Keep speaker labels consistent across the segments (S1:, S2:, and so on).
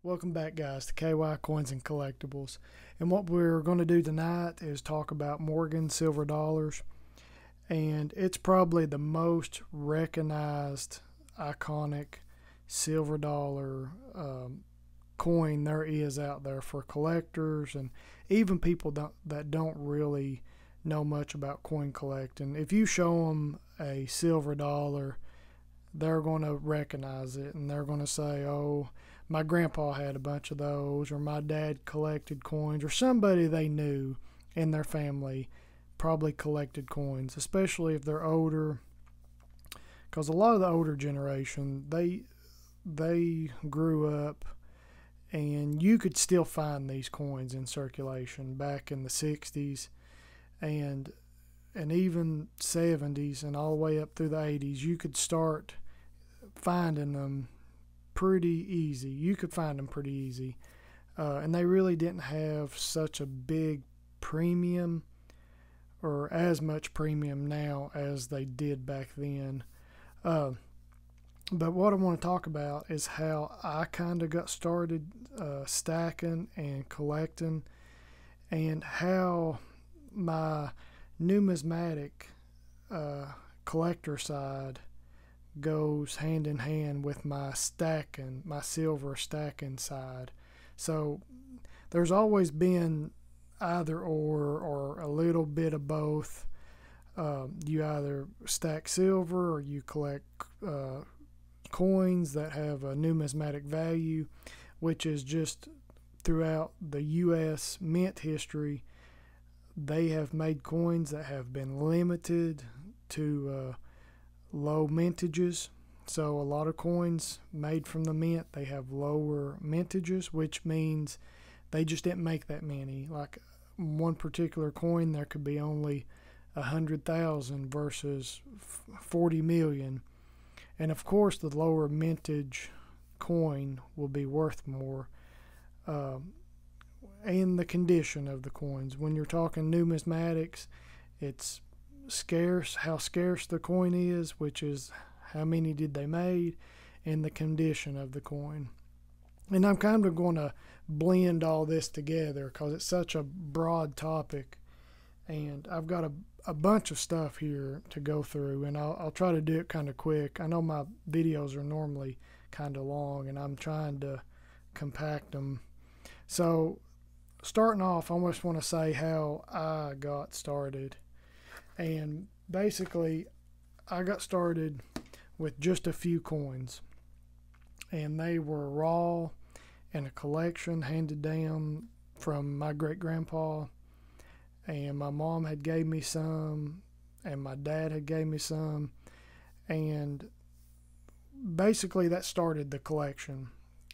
S1: Welcome back, guys, to KY Coins and Collectibles. And what we're going to do tonight is talk about Morgan silver dollars. And it's probably the most recognized, iconic silver dollar coin there is out there for collectors and even people that don't really know much about coin collecting. If you show them a silver dollar, they're going to recognize it and they're going to say, oh, my grandpa had a bunch of those, or my dad collected coins, or somebody they knew in their family probably collected coins, especially if they're older, because a lot of the older generation, they grew up and you could still find these coins in circulation back in the 60s and even 70s and all the way up through the 80s. You could start finding them pretty easy. You could find them pretty easy. And they really didn't have such a big premium or as much premium now as they did back then. But what I want to talk about is how I kind of got started stacking and collecting, and how my numismatic collector side goes hand in hand with my silver stacking side. So there's always been either or a little bit of both. You either stack silver or you collect coins that have a numismatic value, which is just throughout the U.S. mint history. They have made coins that have been limited to low mintages. So a lot of coins made from the mint, they have lower mintages, which means they just didn't make that many. Like one particular coin, there could be only 100,000 versus 40 million. And of course, the lower mintage coin will be worth more. And the condition of the coins. When you're talking numismatics, it's how scarce the coin is, which is how many did they made, and the condition of the coin. And I'm kind of going to blend all this together because it's such a broad topic, and I've got a bunch of stuff here to go through, and I'll try to do it kind of quick. I know my videos are normally kind of long, and I'm trying to compact them. So starting off, I just want to say how I got started. And basically, I got started with just a few coins, and they were raw in a collection handed down from my great-grandpa, and my mom had gave me some, and my dad had gave me some, and basically that started the collection.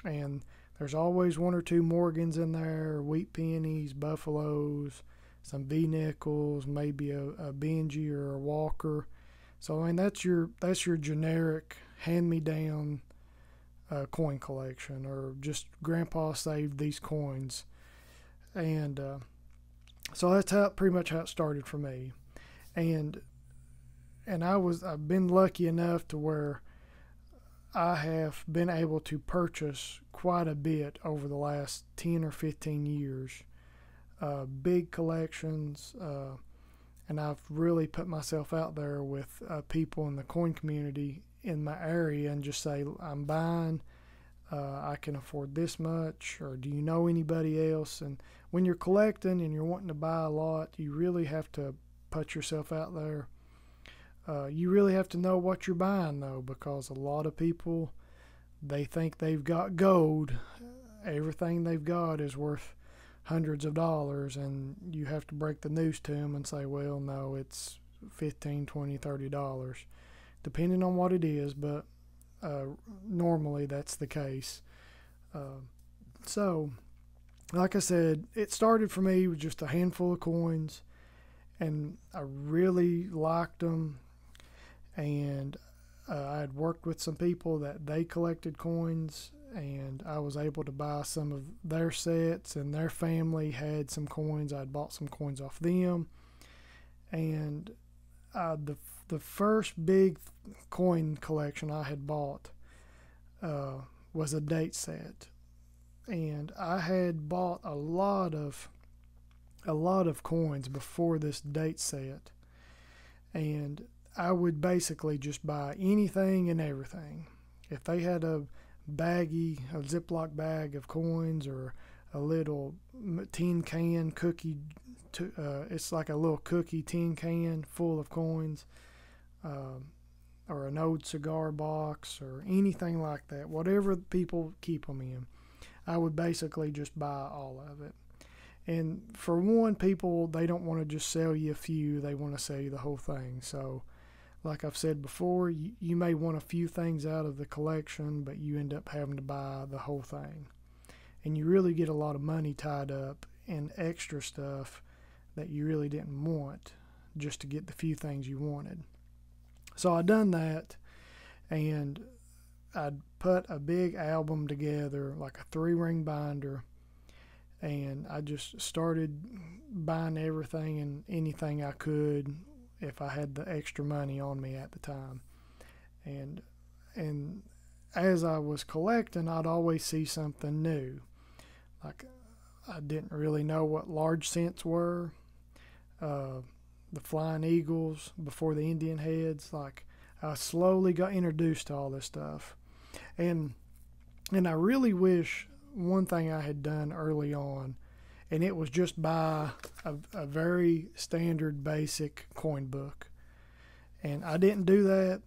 S1: And there's always one or two Morgans in there, wheat pennies, buffaloes, some V-nickels, maybe a Benji or a Walker. So I mean that's your generic hand-me-down coin collection, or just Grandpa saved these coins, and so that's pretty much how it started for me. And I've been lucky enough to where I have been able to purchase quite a bit over the last 10 or 15 years. Big collections, and I've really put myself out there with people in the coin community in my area and just say, I'm buying, I can afford this much, or do you know anybody else? And when you're collecting and you're wanting to buy a lot, you really have to put yourself out there. You really have to know what you're buying, though, because a lot of people, they think they've got gold. Everything they've got is worth hundreds of dollars, and you have to break the news to them and say, well, no, it's $15, $20, $30, depending on what it is, but normally that's the case. So like I said, it started for me with just a handful of coins, and I really liked them, and I had worked with some people that they collected coins, and I was able to buy some of their sets, and their family had some coins. I'd bought some coins off them, and the first big coin collection I had bought was a date set, and I had bought a lot of coins before this date set, and I would basically just buy anything and everything. If they had a Ziploc bag of coins, or a little tin can cookie, it's like a little cookie tin can full of coins, or an old cigar box, or anything like that, whatever people keep them in, I would basically just buy all of it. And for one, people, they don't want to just sell you a few, they want to sell you the whole thing. So like I've said before, you may want a few things out of the collection, but you end up having to buy the whole thing. And you really get a lot of money tied up in extra stuff that you really didn't want, just to get the few things you wanted. So I done that, and I'd put a big album together, like a 3-ring binder, and I just started buying everything and anything I could if I had the extra money on me at the time. And as I was collecting, I'd always see something new. Like, I didn't really know what large cents were, the flying eagles before the Indian heads. Like, I slowly got introduced to all this stuff. And I really wish one thing I had done early on, and it was just buy a very standard basic coin book. And I didn't do that.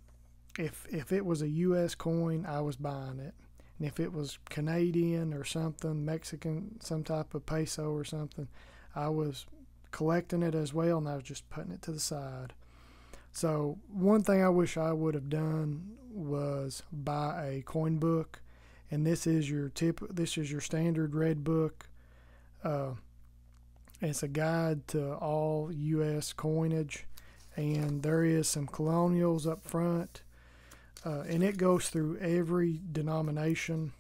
S1: If it was a U.S. coin, I was buying it. And if it was Canadian or something, Mexican, some type of peso or something, I was collecting it as well, and I was just putting it to the side. So one thing I wish I would have done was buy a coin book, and this is your standard red book. It's a guide to all U.S. coinage, and there is some colonials up front, and it goes through every denomination.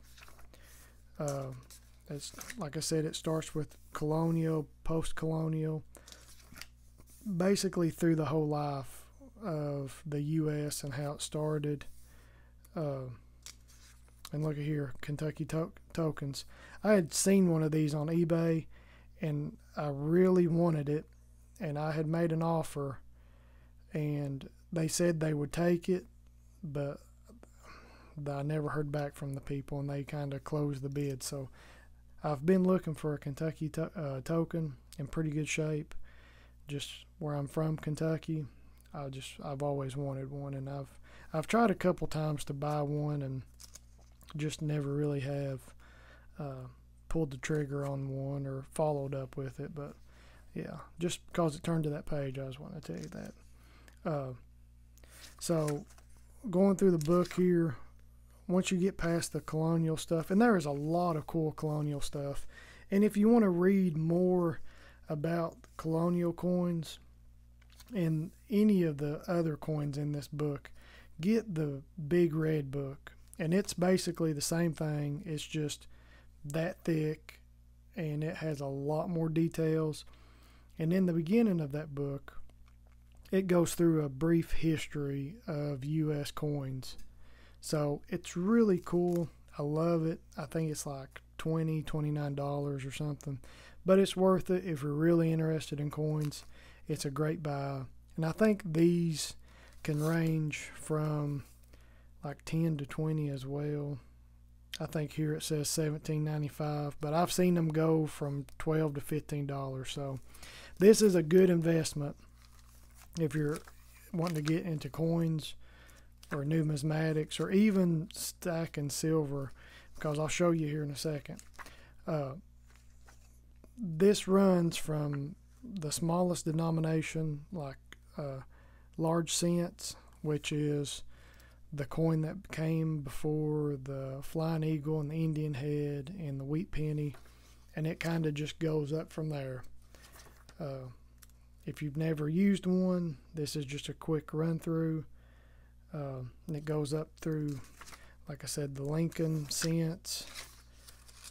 S1: It's, like I said, it starts with colonial, post-colonial, basically through the whole life of the U.S. and how it started. And look at here, Kentucky tokens. I had seen one of these on eBay, and I really wanted it, and I had made an offer, and they said they would take it, but I never heard back from the people, and they kind of closed the bid. So I've been looking for a Kentucky token in pretty good shape, just where I'm from, Kentucky. I've always wanted one, and I've tried a couple times to buy one, and just never really have pulled the trigger on one or followed up with it. But yeah, just because it turned to that page, I just want to tell you that. So going through the book here, once you get past the colonial stuff, and there is a lot of cool colonial stuff, and if you want to read more about colonial coins and any of the other coins in this book, get the big red book. And it's basically the same thing. It's just that thick, and it has a lot more details. And in the beginning of that book, it goes through a brief history of U.S. coins. So it's really cool. I love it. I think it's like $29 or something. But it's worth it if you're really interested in coins. It's a great buy. And I think these can range from like 10 to 20 as well. I think here it says $17.95, but I've seen them go from $12 to $15. So this is a good investment if you're wanting to get into coins or numismatics, or even stacking silver, because I'll show you here in a second. This runs from the smallest denomination, like large cents, which is the coin that came before the flying eagle and the Indian head and the wheat penny, and it kind of just goes up from there. If you've never used one, this is just a quick run through. And it goes up through, like I said, the Lincoln cents,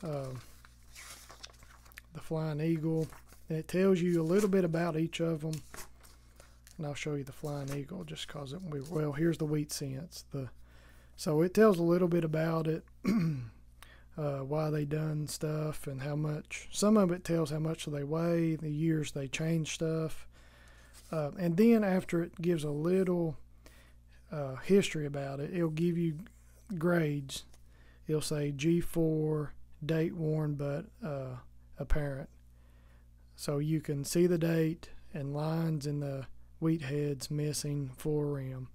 S1: the flying eagle, and it tells you a little bit about each of them. And I'll show you the flying eagle just because well, here's the wheat cents. So it tells a little bit about it. why they done stuff, and how much. Some of it tells how much they weigh, the years they change stuff. And then after it gives a little history about it, it'll give you grades. It'll say G4, date worn but apparent. So you can see the date and lines in the wheat heads missing, full rim.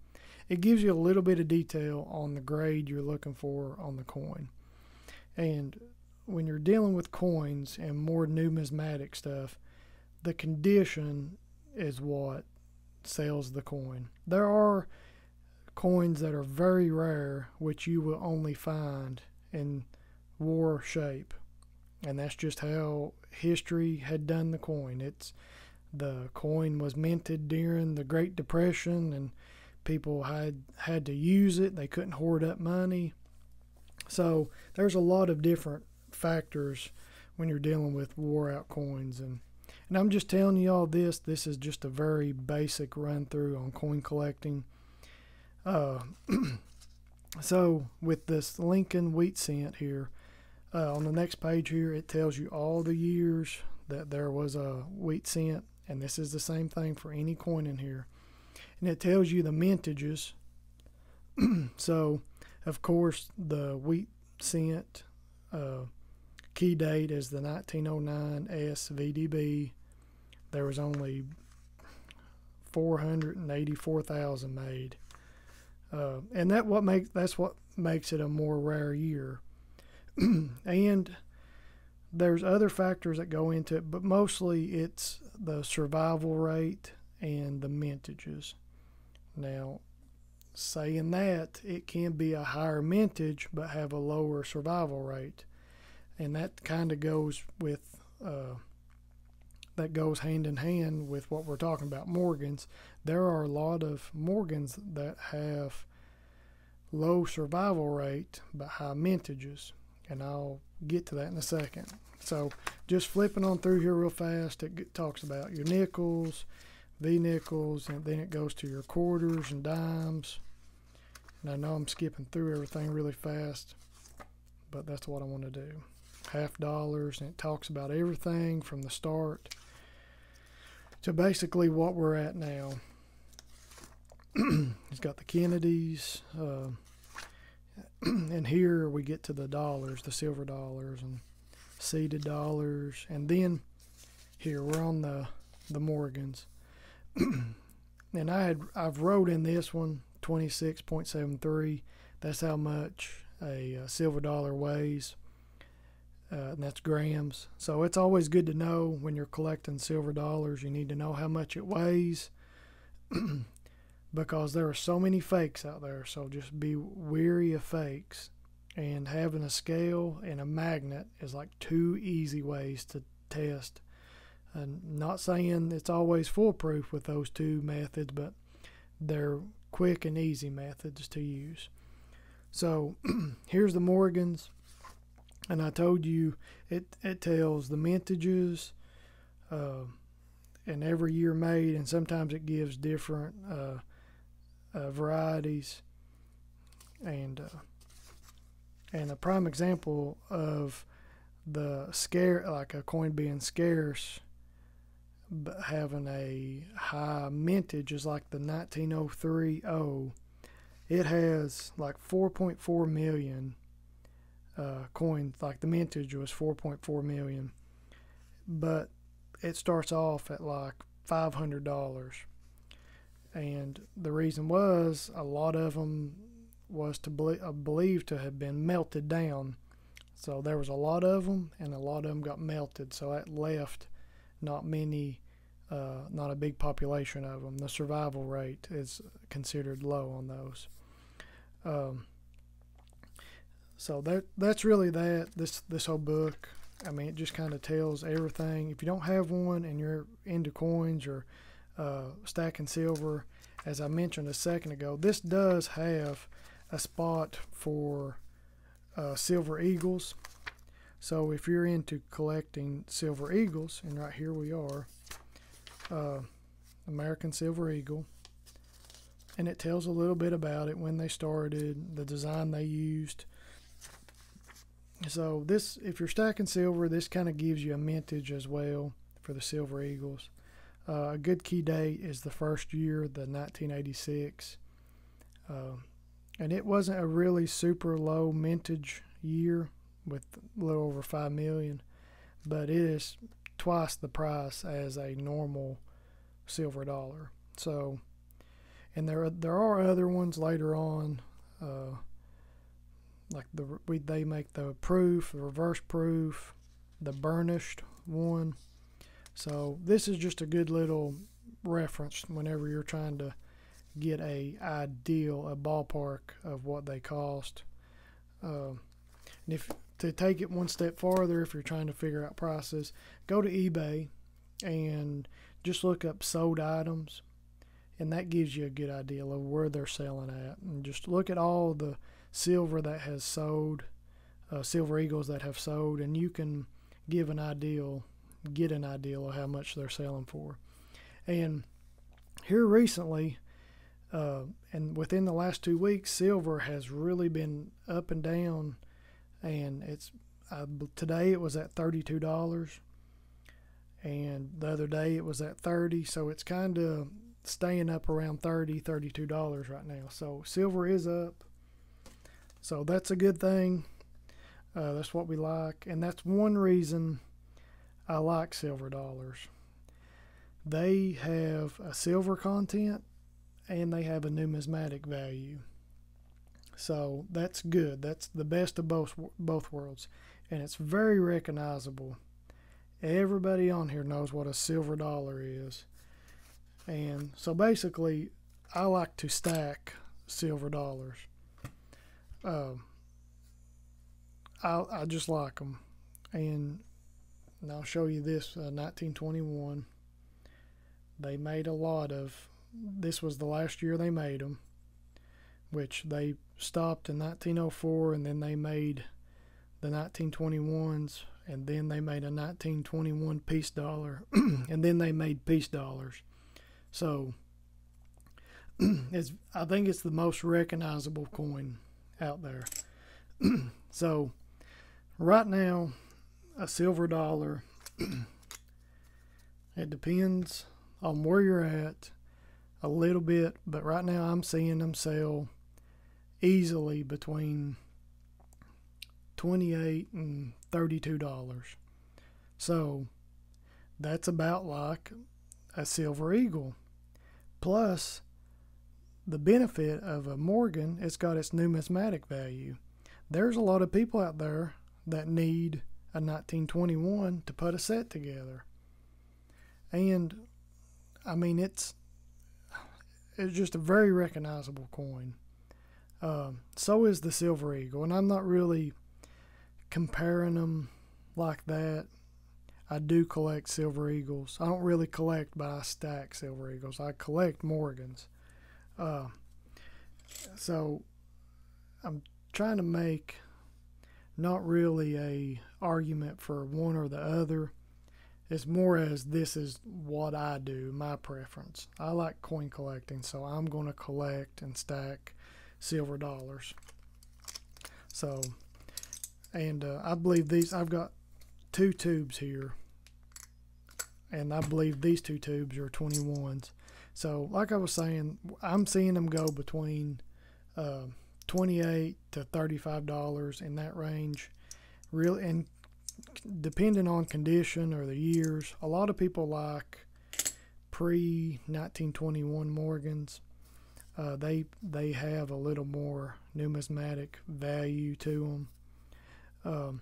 S1: It gives you a little bit of detail on the grade you're looking for on the coin. And when you're dealing with coins and more numismatic stuff, the condition is what sells the coin. There are coins that are very rare, which you will only find in war shape. And that's just how history had done the coin. The coin was minted during the Great Depression, and people had to use it. They couldn't hoard up money. So there's a lot of different factors when you're dealing with wore out coins. And I'm just telling you all this. This is just a very basic run through on coin collecting. So with this Lincoln wheat cent here, on the next page here, it tells you all the years that there was a wheat cent, and this is the same thing for any coin in here. And it tells you the mintages. So, of course, the wheat cent key date is the 1909 SVDB. There was only 484,000 made, and that's what makes it a more rare year. And there's other factors that go into it, but mostly it's the survival rate and the mintages. Now, saying that, it can be a higher mintage but have a lower survival rate, and that kind of goes with that goes hand in hand with what we're talking about, Morgans. There are a lot of Morgans that have low survival rate but high mintages, and I'll get to that in a second. So just flipping on through here real fast, it talks about your nickels, V-nickels, and then it goes to your quarters and dimes. And I know I'm skipping through everything really fast, but that's what I want to do. Half dollars, and it talks about everything from the start to basically what we're at now. It's got the Kennedys, and here we get to the dollars, the silver dollars and seeded dollars, and then here we're on the Morgans. And I've wrote in this one 26.73. That's how much a silver dollar weighs, and that's grams. So it's always good to know when you're collecting silver dollars. You need to know how much it weighs because there are so many fakes out there. So just be wary of fakes. And having a scale and a magnet is like two easy ways to test. And not saying it's always foolproof with those two methods, but they're quick and easy methods to use. So here's the Morgans, and I told you it tells the mintages and every year made, and sometimes it gives different varieties. And a prime example of like a coin being scarce but having a high mintage is like the 1903 O. It has like 4.4 million coins. Like the mintage was 4.4 million, but it starts off at like $500. And the reason was a lot of them was believed to have been melted down. So there was a lot of them, and a lot of them got melted. So that left not a big population of them. The survival rate is considered low on those. So that's really this whole book. I mean, it just kind of tells everything. If you don't have one and you're into coins or stacking silver, as I mentioned a second ago, this does have a spot for silver eagles. So if you're into collecting silver eagles, and right here we are, American Silver Eagle, and it tells a little bit about it, when they started, the design they used. So this, if you're stacking silver, this kind of gives you a mintage as well for the Silver Eagles. A good key date is the first year, the 1986. And it wasn't a really super low mintage year with a little over 5 million, but it is twice the price as a normal silver dollar. So, and there are other ones later on, like they make the proof, the reverse proof, the burnished one. So this is just a good little reference whenever you're trying to get a ballpark of what they cost. And if to take it one step farther, if you're trying to figure out prices, go to eBay and just look up sold items, and that gives you a good idea of where they're selling at. And just look at all the silver that has sold, Silver Eagles that have sold, and you can get an idea of how much they're selling for. And here recently, and within the last 2 weeks, silver has really been up and down, and it's today it was at $32, and the other day it was at $30, so it's kind of staying up around $32 right now. So silver is up, so that's a good thing. That's what we like, and that's one reason I like silver dollars. They have a silver content and they have a numismatic value. So that's good. That's the best of both worlds. And it's very recognizable. Everybody on here knows what a silver dollar is. And so basically, I like to stack silver dollars. I just like them. And I'll show you this, 1921. They made a lot of, this was the last year they made them, which they stopped in 1904, and then they made the 1921s, and then they made a 1921 peace dollar, and then they made peace dollars. So I think it's the most recognizable coin out there. So right now, a silver dollar, it depends on where you're at a little bit, but right now I'm seeing them sell easily between $28 and $32. So that's about like a Silver Eagle. Plus, the benefit of a Morgan, it's got its numismatic value. There's a lot of people out there that need a 1921 to put a set together. And I mean, it's just a very recognizable coin. So is the Silver Eagle, and I'm not really comparing them like that. I do collect Silver Eagles. I don't really collect, but I stack Silver Eagles. I collect Morgans. So I'm trying to make not really a argument for one or the other. It's more as this is what I do, my preference. I like coin collecting, so I'm going to collect and stack silver dollars. So, and I believe these, I've got 2 tubes here, and I believe these 2 tubes are 21s. So, like I was saying, I'm seeing them go between $28 to $35 in that range. Really, and depending on condition or the years, a lot of people like pre-1921 Morgans. They have a little more numismatic value to them.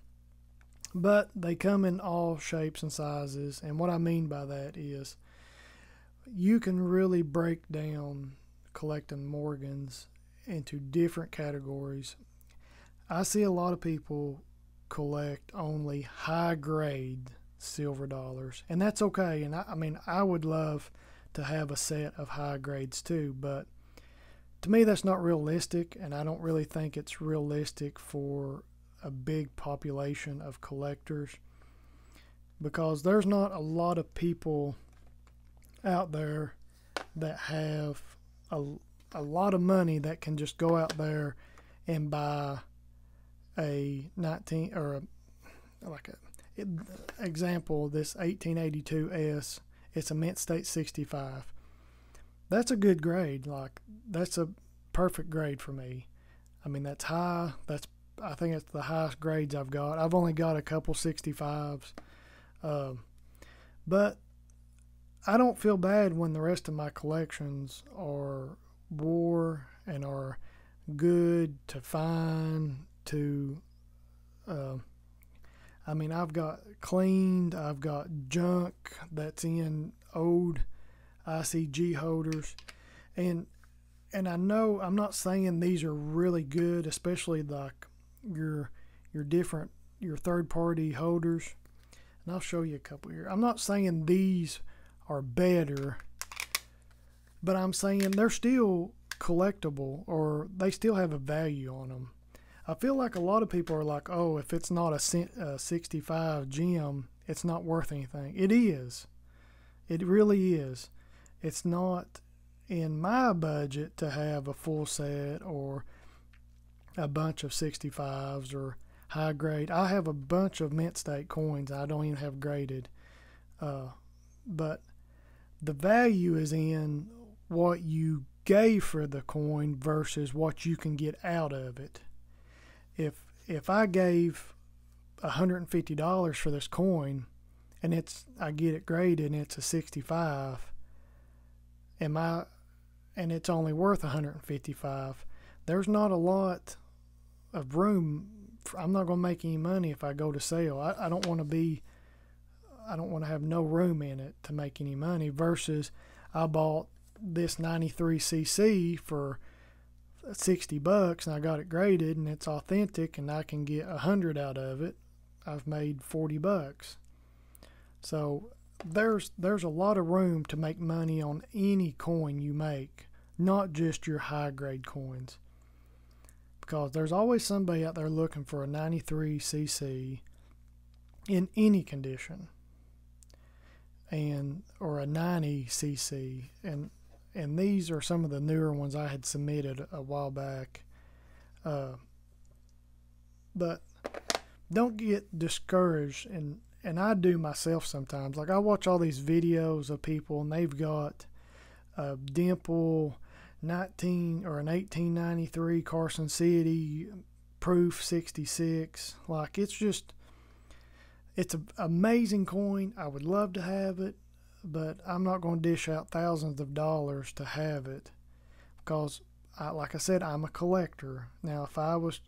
S1: But they come in all shapes and sizes, and what I mean by that is you can really break down collecting Morgans into different categories. I see a lot of people collect only high grade silver dollars, and that's okay. And I mean, I would love to have a set of high grades too, but to me that's not realistic, and I don't really think it's realistic for a big population of collectors, because there's not a lot of people out there that have a lot of money that can just go out there and buy a 19 or example, this 1882S, it's a mint state 65. That's a good grade. Like, that's a perfect grade for me. I mean, that's high. I think it's the highest grades I've got. I've only got a couple 65s. But I don't feel bad when the rest of my collections are wore and are good to fine to I mean, I've got cleaned, I've got junk that's in old ICG holders, and I know I'm not saying these are really good, especially like your third party holders, and I'll show you a couple here. I'm not saying these are better, but I'm saying they're still collectible, or they still have a value on them. I feel like a lot of people are like, oh, if it's not a 65 gem, it's not worth anything. It is. It really is. It's not in my budget to have a full set or a bunch of 65s or high grade. I have a bunch of mint state coins I don't even have graded. But the value is in what you gave for the coin versus what you can get out of it. If I gave $150 for this coin and I get it graded and it's a 65, and it's only worth $155, there's not a lot of room. I'm not going to make any money if I go to sell. I don't want to have no room in it to make any money, versus I bought this 93cc for $60 and I got it graded and it's authentic and I can get 100 out of it. I've made $40. So there's a lot of room to make money on any coin you make, not just your high grade coins, because there's always somebody out there looking for a 93cc in any condition, or a 90cc, and these are some of the newer ones I had submitted a while back. But don't get discouraged, and I do myself sometimes. Like, I watch all these videos of people and they've got a Dimple an 1893 Carson City Proof 66. Like, it's an amazing coin. I would love to have it, but I'm not going to dish out thousands of dollars to have it, because like I said, I'm a collector. Now, if I was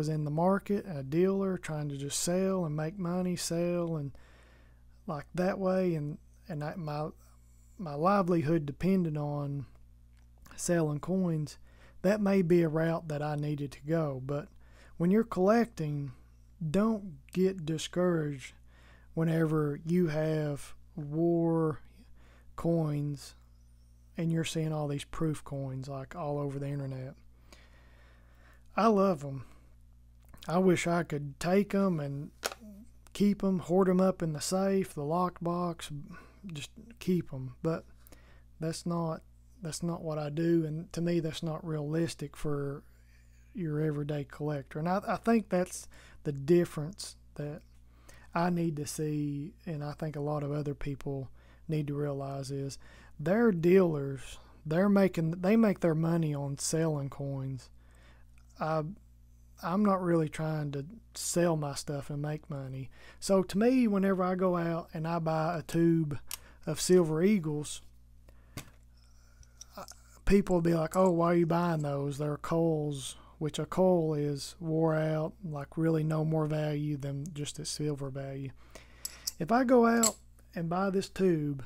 S1: in the market, a dealer trying to just sell and make money, sell and like that way, and my livelihood depended on selling coins, that may be a route that I needed to go. But when you're collecting, don't get discouraged whenever you have war coins and you're seeing all these proof coins like all over the internet. I love them. I wish I could take them and keep them, hoard them up in the safe, the locked box, just keep them. But that's not what I do, and to me that's not realistic for your everyday collector. And I think that's the difference that I need to see, and I think a lot of other people need to realize, is they're dealers. They make their money on selling coins. I'm not really trying to sell my stuff and make money. So to me, whenever I go out and I buy a tube of Silver Eagles, people will be like, oh, why are you buying those? They're coals, which a coal is wore out, like really no more value than just its silver value. If I go out and buy this tube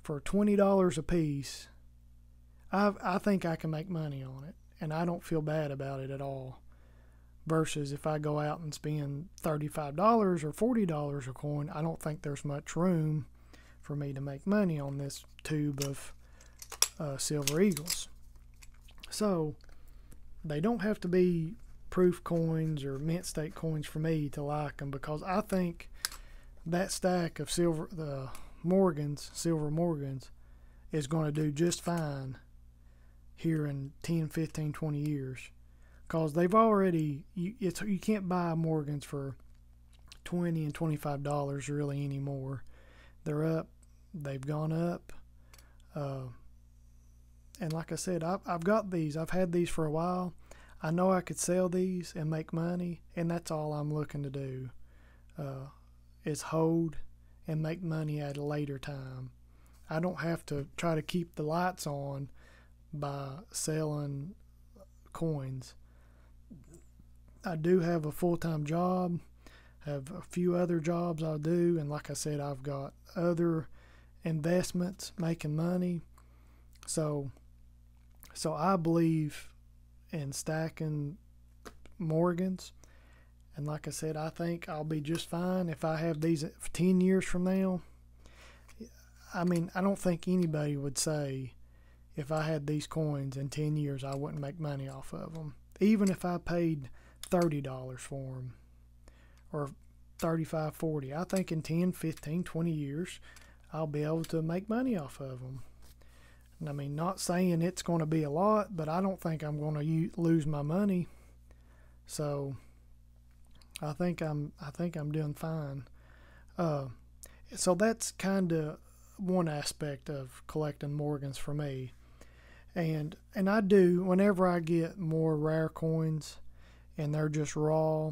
S1: for $20 a piece, I think I can make money on it, and I don't feel bad about it at all. Versus if I go out and spend $35 or $40 a coin, I don't think there's much room for me to make money on this tube of Silver Eagles. So they don't have to be proof coins or mint state coins for me to like them, because I think that stack of silver Morgans is going to do just fine here in 10, 15, 20 years. because they've already you can't buy Morgans for $20 and $25 really anymore. They're up, they've gone up, and like I said, I've got these. I've had these for a while. I know I could sell these and make money, and that's all I'm looking to do, is hold and make money at a later time. I don't have to try to keep the lights on by selling coins. I do have a full-time job, have a few other jobs I do, and like I said, I've got other investments making money. So I believe in stacking Morgans, and like I said, I think I'll be just fine if I have these 10 years from now. I mean, I don't think anybody would say if I had these coins in 10 years I wouldn't make money off of them, even if I paid $30 for them or $35, $40. I think in 10, 15, 20 years I'll be able to make money off of them. And I mean, not saying it's going to be a lot, but I don't think I'm going to lose my money. So I think I'm doing fine. So that's kind of one aspect of collecting Morgans for me. And I do, whenever I get more rare coins and they're just raw,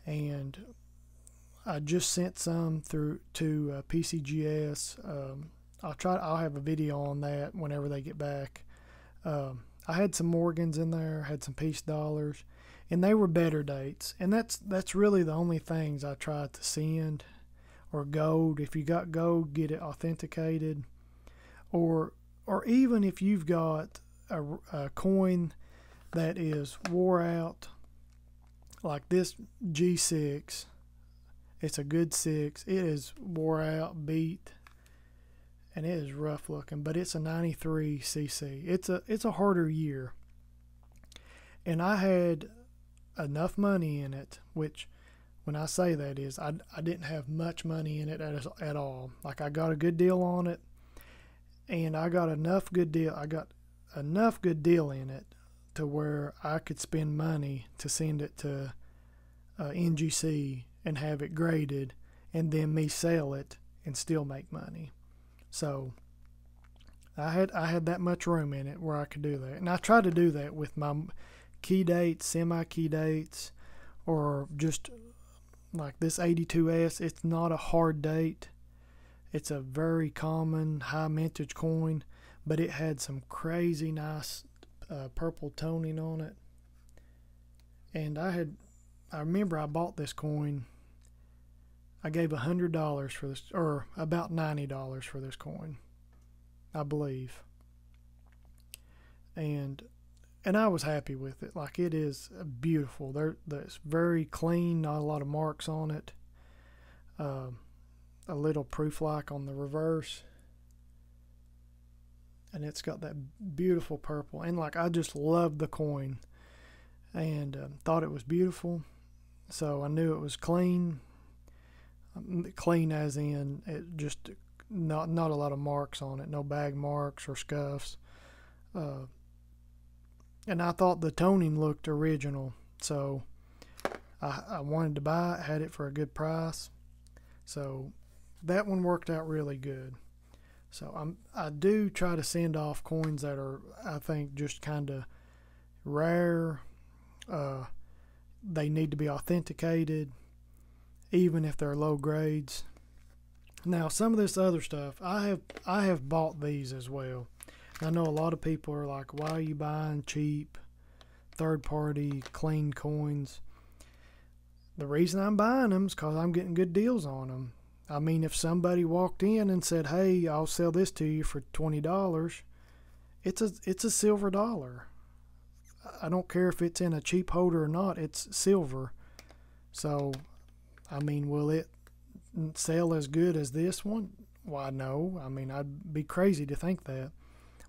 S1: and I just sent some through to PCGS. I'll have a video on that whenever they get back. I had some Morgans in there, had some piece dollars, and they were better dates. And that's really the only things I tried to send. Or gold. If you got gold, get it authenticated. Or even if you've got a coin that is wore out, like this G6, it's a good 6. It is wore out, beat, and it is rough looking, but it's a 93 cc. It's a harder year, and I had enough money in it, which when I say that is I didn't have much money in it at all. Like, I got a good deal on it, and I got enough good deal in it to where I could spend money to send it to NGC and have it graded, and then me sell it and still make money. So I had that much room in it where I could do that, and I try to do that with my key dates, semi-key dates, or just like this 82S. It's not a hard date. It's a very common high mintage coin, but it had some crazy nice purple toning on it. And I remember I bought this coin. I gave $100 for this, or about $90 for this coin, I believe. And I was happy with it. Like, it is beautiful. It's very clean, not a lot of marks on it. A little proof like on the reverse. And it's got that beautiful purple. And like, I just loved the coin and thought it was beautiful. So I knew it was clean. Clean as in it just not a lot of marks on it. No bag marks or scuffs. And I thought the toning looked original, so I wanted to buy it, had it for a good price. So that one worked out really good. So I do try to send off coins that are, I think, just kind of rare. They need to be authenticated, even if they're low grades. Now, some of this other stuff, I have bought these as well. I know a lot of people are like, why are you buying cheap, third-party, clean coins? The reason I'm buying them is because I'm getting good deals on them. I mean, if somebody walked in and said, hey, I'll sell this to you for $20, it's a silver dollar. I don't care if it's in a cheap holder or not, it's silver. So, I mean, will it sell as good as this one? Why, no. I mean, I'd be crazy to think that.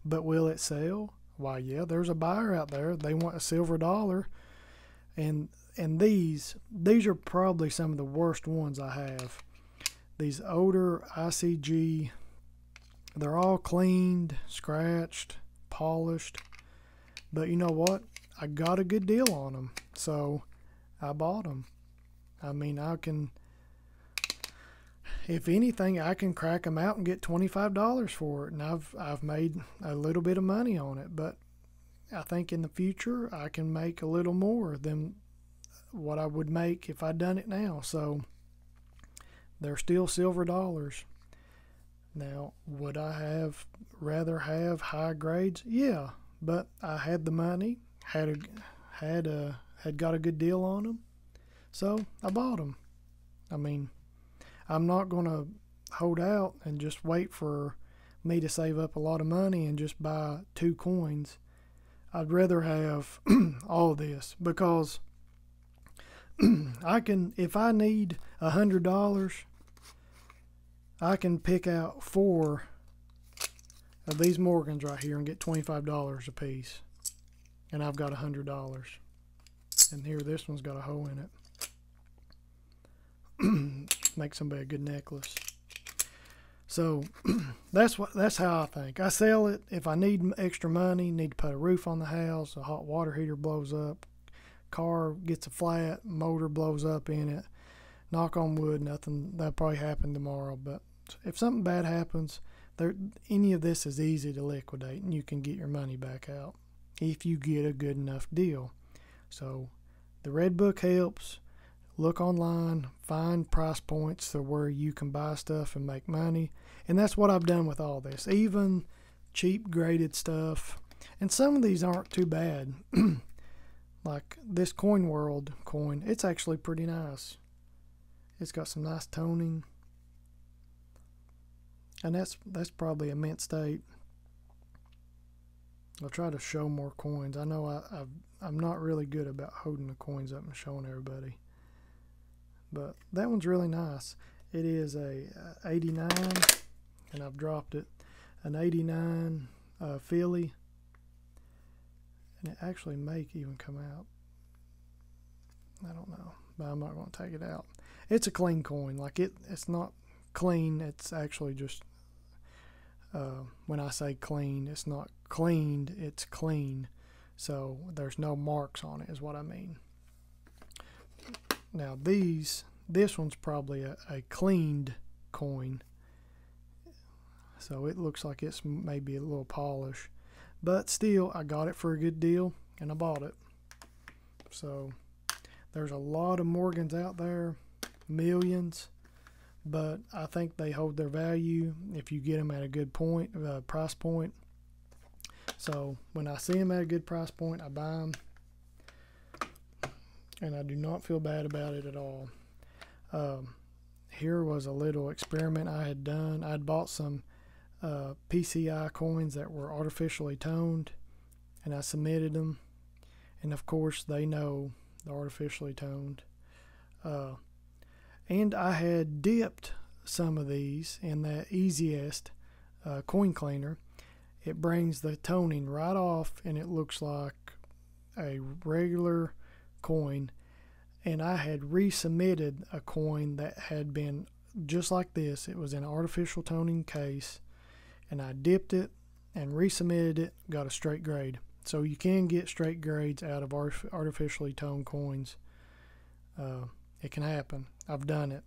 S1: But will it sell? Why, yeah, there's a buyer out there. They want a silver dollar. And these are probably some of the worst ones I have. These older ICG, they're all cleaned, scratched, polished. But you know what? I got a good deal on them, so I bought them. I mean, if anything, I can crack them out and get $25 for it, and I've made a little bit of money on it. But I think in the future I can make a little more than what I would make if I'd done it now. So they're still silver dollars. Now, would I rather have high grades? Yeah, but I had the money, had got a good deal on them, so I bought them. I mean, I'm not going to hold out and just wait for me to save up a lot of money and just buy 2 coins. I'd rather have all this, because if I need $100, I can pick out 4 of these Morgans right here and get $25 a piece, and I've got $100. And here, this one's got a hole in it. Make somebody a good necklace. So that's how I think. I sell it if I need extra money, need to put a roof on the house, a hot water heater blows up, car gets a flat, motor blows up in it. Knock on wood, nothing that'll probably happen tomorrow. But if something bad happens, any of this is easy to liquidate, and you can get your money back out if you get a good enough deal. So the Red Book helps. Look online, find price points to where you can buy stuff and make money. And that's what I've done with all this, even cheap graded stuff. And some of these aren't too bad. Like this Coin World coin, it's actually pretty nice. It's got some nice toning. And that's probably a mint state. I'll try to show more coins. I know I'm not really good about holding the coins up and showing everybody. But that one's really nice. It is a 89, and I've dropped it. An 89 Philly, and it actually may even come out. I don't know, but I'm not going to take it out. It's a clean coin. Like it's not clean. It's actually just when I say clean, it's not cleaned. It's clean. So there's no marks on it, is what I mean. Now this one's probably a cleaned coin, so it looks like it's maybe a little polish, but still I got it for a good deal and I bought it. So there's a lot of Morgans out there, millions, but I think they hold their value if you get them at a good price point. So when I see them at a good price point, I buy them. And I do not feel bad about it at all. Here was a little experiment I had done. I'd bought some PCI coins that were artificially toned, and I submitted them. And of course, they know the artificially toned. And I had dipped some of these in that Easiest coin cleaner. It brings the toning right off, and it looks like a regular coin. And I had resubmitted a coin that had been just like this. It was in an artificial toning case, and I dipped it and resubmitted it, got a straight grade. So you can get straight grades out of artificially toned coins. It can happen. I've done it.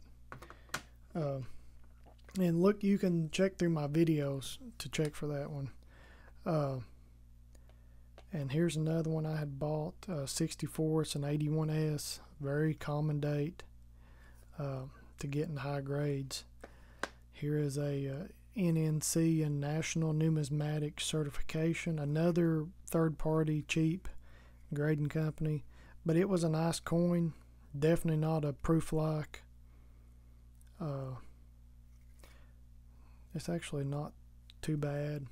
S1: And look, you can check through my videos to check for that one. And here's another one I had bought, 64. It's an 81S, very common date to get in high grades. Here is a NNC and National Numismatic Certification, another third-party cheap grading company, but it was a nice coin, definitely not a proof-like. It's actually not too bad.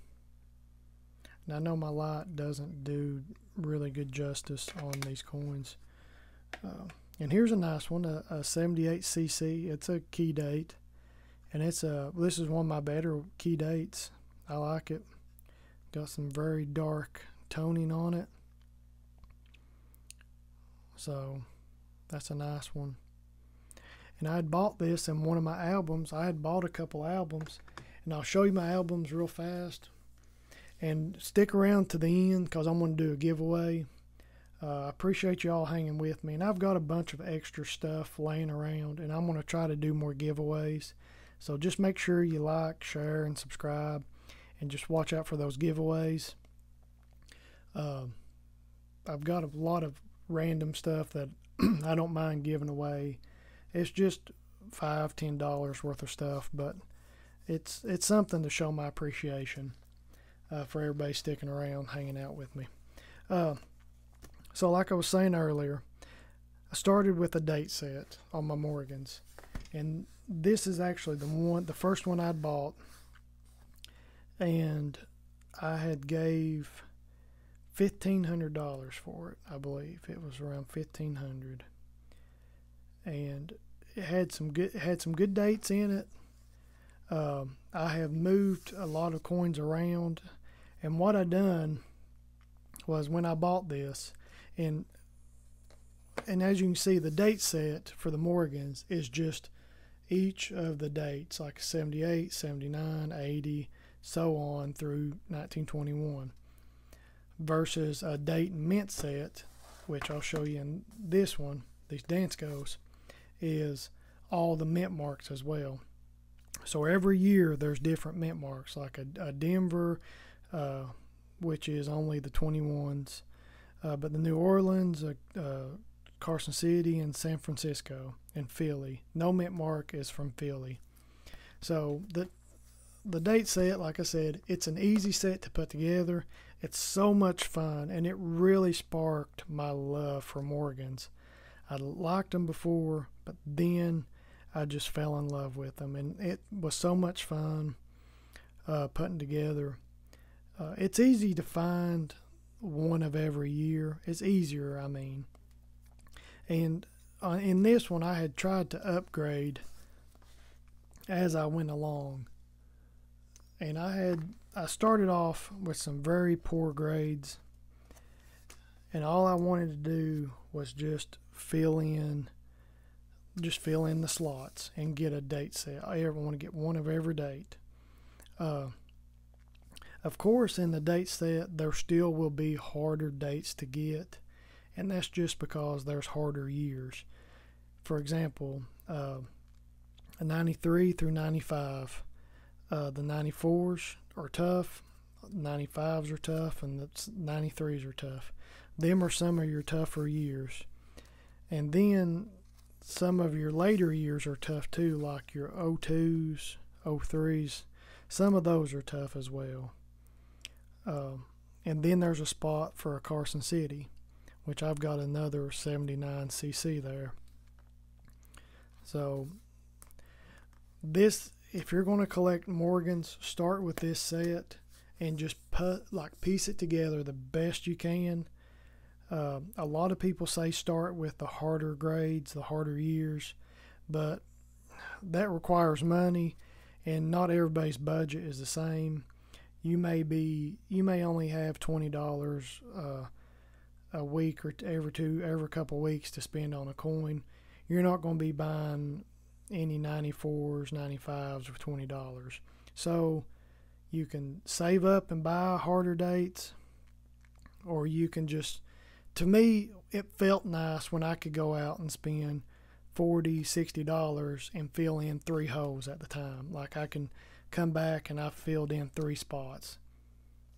S1: Now, I know my light doesn't do really good justice on these coins. And here's a nice one, a 78cc. It's a key date, and this is one of my better key dates. I like it. Got some very dark toning on it, so that's a nice one. And I had bought this in one of my albums. I had bought a couple albums, and I'll show you my albums real fast. And stick around to the end because I'm going to do a giveaway. I appreciate y'all hanging with me, and I've got a bunch of extra stuff laying around, and I'm going to try to do more giveaways. So just make sure you like, share, and subscribe, and just watch out for those giveaways. I've got a lot of random stuff that I don't mind giving away. It's just $5-10 worth of stuff, but it's something to show my appreciation for everybody sticking around, hanging out with me. So like I was saying earlier, I started with a date set on my Morgans, and this is actually the first one I'd bought, and I had gave $1,500 for it. I believe it was around $1,500, and it had some good dates in it. I have moved a lot of coins around, and what I done was when I bought this, and as you can see, the date set for the Morgans is just each of the dates, like 78, 79, 80, so on through 1921, versus a date and mint set, which I'll show you in this one, these Danskos, is all the mint marks as well. So every year there's different mint marks, like a Denver, which is only the 21s, but the New Orleans, Carson City, and San Francisco, and Philly. No mint mark is from Philly. So the date set, like I said, it's an easy set to put together. It's so much fun, and it really sparked my love for Morgans. I liked them before, but then I just fell in love with them, and it was so much fun putting together. It's easy to find one of every year. It's easier, I mean. And in this one, I had tried to upgrade as I went along. And I started off with some very poor grades. And all I wanted to do was just fill in the slots and get a date set. I want to get one of every date. Of course, in the date set, there still will be harder dates to get, and that's just because there's harder years. For example, a 93 through 95, the 94s are tough, 95s are tough, and the 93s are tough. Them are some of your tougher years. And then some of your later years are tough too, like your 02s, 03s. Some of those are tough as well. And then there's a spot for a Carson City, which I've got another 79cc there. So if you're going to collect Morgans, start with this set and just piece it together the best you can. A lot of people say start with the harder grades, the harder years, but that requires money, and not everybody's budget is the same. You may only have $20 a week or every couple of weeks to spend on a coin. You're not going to be buying any 94s, 95s for $20. So you can save up and buy harder dates, or you can just, to me, it felt nice when I could go out and spend $40, $60 and fill in 3 holes at the time. Like I can come back and I filled in 3 spots.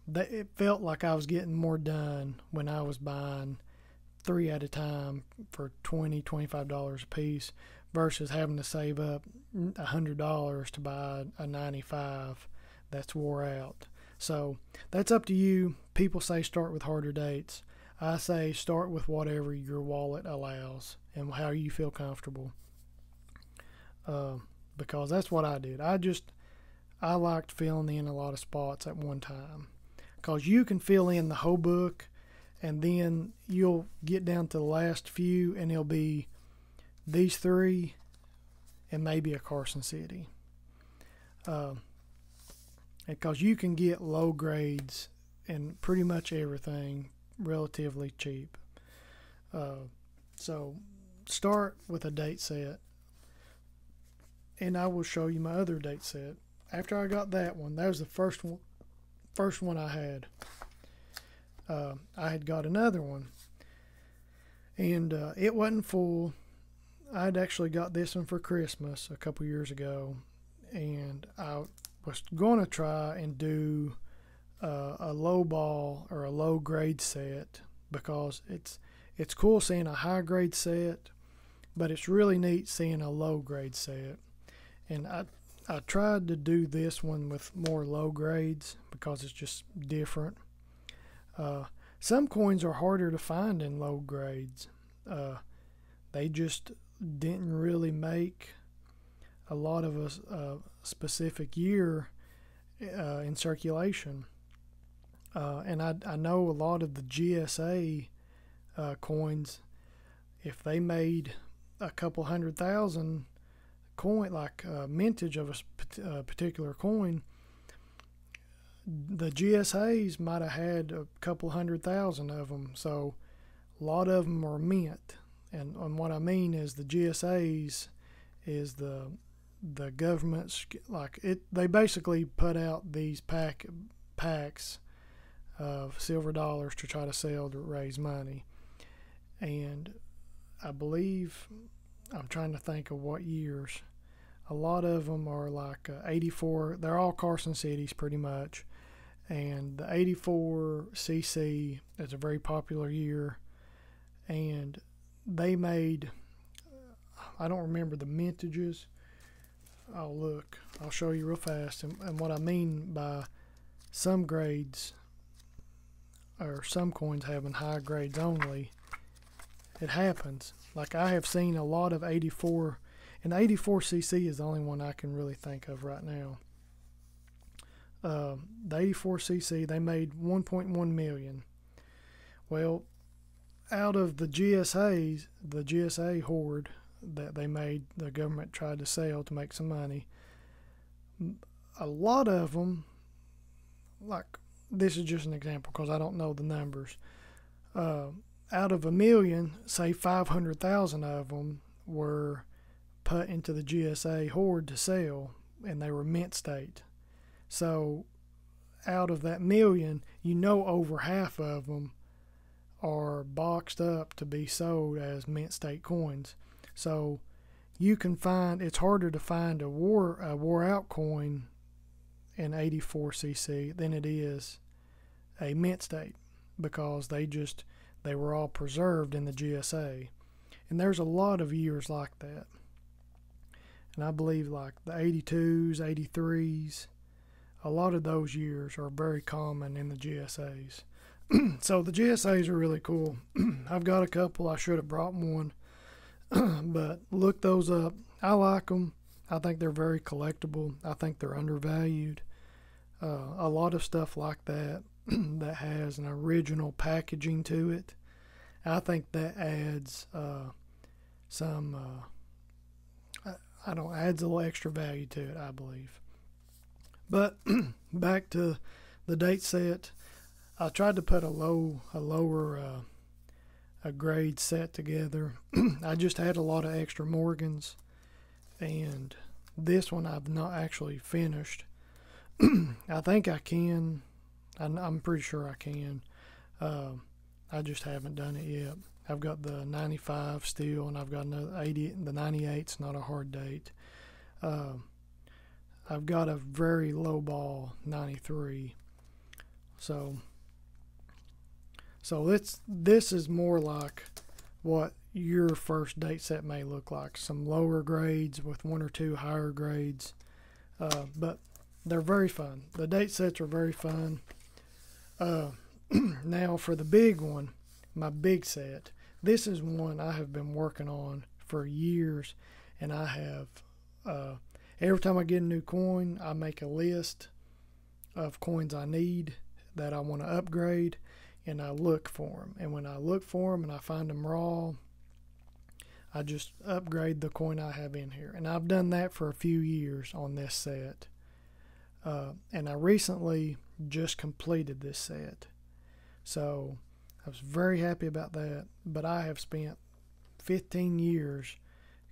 S1: It felt like I was getting more done when I was buying 3 at a time for $20, $25 a piece versus having to save up $100 to buy a 95 that's wore out. So that's up to you. People say start with harder dates. I say start with whatever your wallet allows and how you feel comfortable, because that's what I did. I liked filling in a lot of spots at one time, because you can fill in the whole book, and then you'll get down to the last few, and it'll be these 3 and maybe a Carson City, because you can get low grades and pretty much everything relatively cheap. So start with a date set, and I will show you my other date set. After I got that one, that was the first one I had. I had got another one, And it wasn't full. I'd actually got this one for Christmas a couple years ago, and I was going to try and do a low ball or a low grade set, because it's cool seeing a high grade set, but it's really neat seeing a low grade set. And I tried to do this one with more low grades because it's just different. Some coins are harder to find in low grades. They just didn't really make a lot of a specific year in circulation. And I know a lot of the GSA coins, if they made a couple 100,000 coin, like mintage of a particular coin, the GSAs might have had a couple 100,000 of them. So a lot of them are mint. And what I mean is the GSAs is the government's, like it. They basically put out these packs of silver dollars to try to sell to raise money. And I believe, I'm trying to think of what years. A lot of them are like 84. They're all Carson Cities pretty much. And the 84 CC is a very popular year. And they made, I don't remember the mintages. I'll look. I'll show you real fast. And what I mean by some grades, or some coins having high grades only, it happens. Like I have seen a lot of 84, and 84cc is the only one I can really think of right now. The 84cc, they made 1.1 million. Well, out of the GSAs, the GSA hoard that they made, the government tried to sell to make some money, a lot of them, like, this is just an example because I don't know the numbers. Out of a million, say 500,000 of them were put into the GSA hoard to sell, and they were mint state. So out of that million, over half of them are boxed up to be sold as mint state coins. So you can find, it's harder to find a wore out coin in 84cc than it is a mint state, because they were all preserved in the GSA. And there's a lot of years like that. And I believe like the 82s, 83s, a lot of those years are very common in the GSAs. So the GSAs are really cool. I've got a couple. I should have brought one. But look those up. I like them. I think they're very collectible. I think they're undervalued. A lot of stuff like that that has an original packaging to it, I think that adds some adds a little extra value to it, I believe. But back to the date set, I tried to put a lower grade set together. I just had a lot of extra Morgans, and this one I've not actually finished. I think I can. I'm pretty sure I can. I just haven't done it yet. I've got the 95 still, and I've got another 80. The 98's not a hard date. I've got a very low ball 93. So this is more like what your first date set may look like. Some lower grades with one or two higher grades. But they're very fun. The date sets are very fun. Now for the big one, my big set. This is one I have been working on for years, and I have every time I get a new coin, I make a list of coins I need that I want to upgrade, and I look for them. And when I look for them and I find them raw, I just upgrade the coin I have in here. And I've done that for a few years on this set. And I recently just completed this set. So I was very happy about that. But I have spent 15 years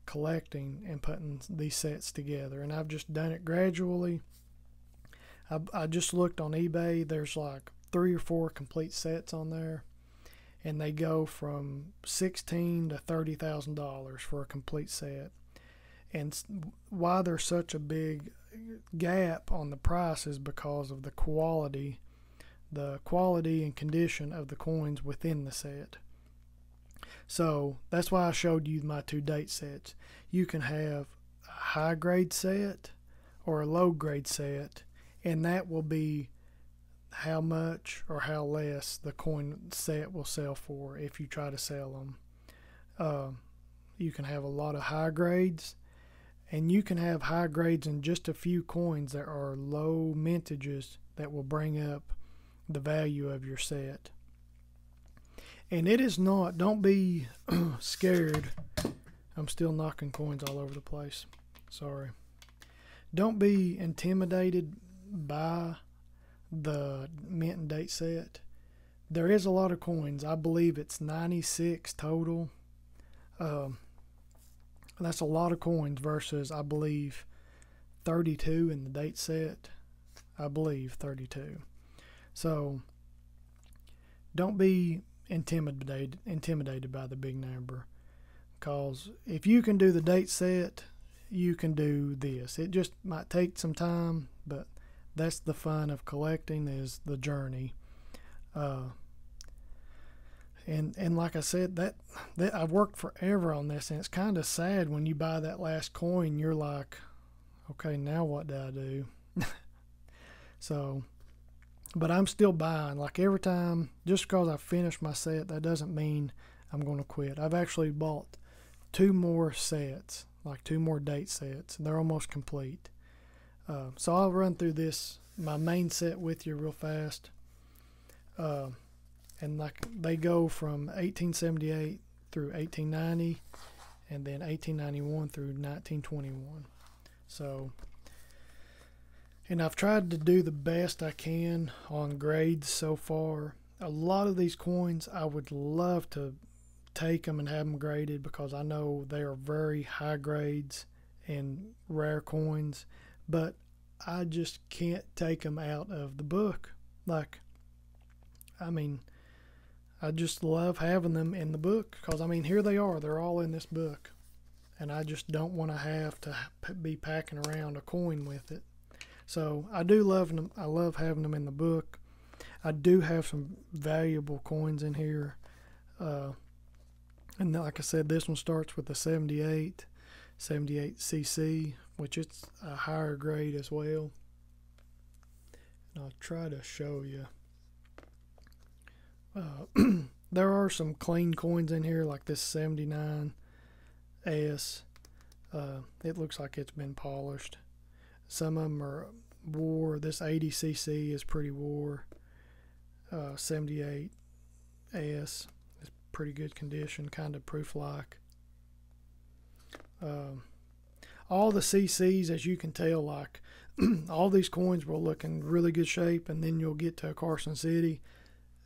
S1: collecting and putting these sets together. And I've just done it gradually. I just looked on eBay. There's like 3 or 4 complete sets on there. and they go from $16,000 to $30,000 for a complete set. And why there's such a big gap on the price is because of the quality and condition of the coins within the set. So that's why I showed you my 2 date sets. You can have a high grade set or a low grade set, and that will be how much or how less the coin set will sell for if you try to sell them. You can have a lot of high grades, and you can have high grades in just a few coins that are low mintages that will bring up the value of your set. And it is not, don't be scared. I'm still knocking coins all over the place. Sorry. Don't be intimidated by the mint and date set. There is a lot of coins. I believe it's 96 total. That's a lot of coins versus, I believe, 32 in the date set. I believe 32. So don't be intimidated by the big number, because if you can do the date set, you can do this. It just might take some time, but that's the fun of collecting, is the journey. And like I said, that I've worked forever on this, and it's kind of sad when you buy that last coin. You're like, okay, now what do I do? So, but I'm still buying. Like every time, just because I finish my set, that doesn't mean I'm going to quit. I've actually bought 2 more sets, like 2 more date sets. They're almost complete. So I'll run through my main set with you real fast. And like they go from 1878 through 1890, and then 1891 through 1921. So, and I've tried to do the best I can on grades so far. A lot of these coins, I would love to take them and have them graded, because I know they are very high grades and rare coins, but I just can't take them out of the book. Like, I mean, I just love having them in the book, because I mean, here they are, they're all in this book, and I just don't want to have to be packing around a coin with it. So I do love them. I love having them in the book. I do have some valuable coins in here, and like I said, this one starts with the 78 cc, which it's a higher grade as well. And I'll try to show you. There are some clean coins in here, like this 79S. It looks like it's been polished. Some of them are wore. This 80cc is pretty wore. 78S is pretty good condition, kind of proof-like. All the CCs, as you can tell, like all these coins will look in really good shape, and then you'll get to a Carson City,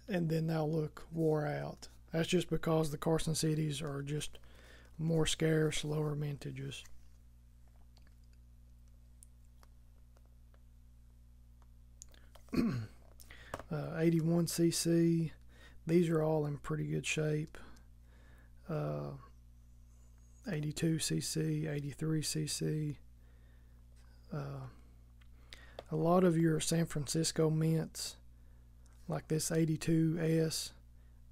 S1: and then they'll look wore out. That's just because the Carson Cities are just more scarce, lower mintages. 81cc, these are all in pretty good shape. 82cc, 83cc. A lot of your San Francisco mints, like this 82S,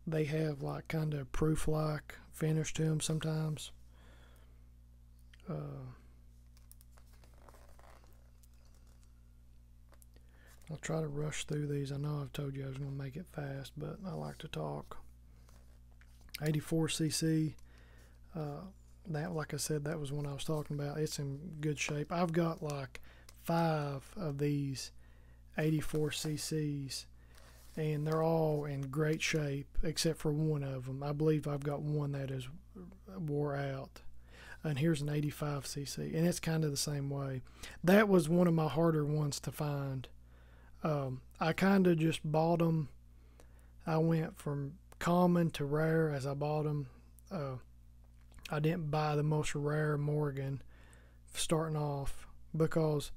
S1: they have like kind of proof-like finish to them sometimes. I'll try to rush through these. I know I've told you I was going to make it fast, but I like to talk. 84cc, that, like I said, that was one I was talking about. It's in good shape. I've got like 5 of these 84cc's, and they're all in great shape except for one of them. I believe I've got one that is wore out. And here's an 85cc, and it's kind of the same way. That was one of my harder ones to find. I kind of just bought them. I went from common to rare as I bought them. I didn't buy the most rare Morgan starting off, because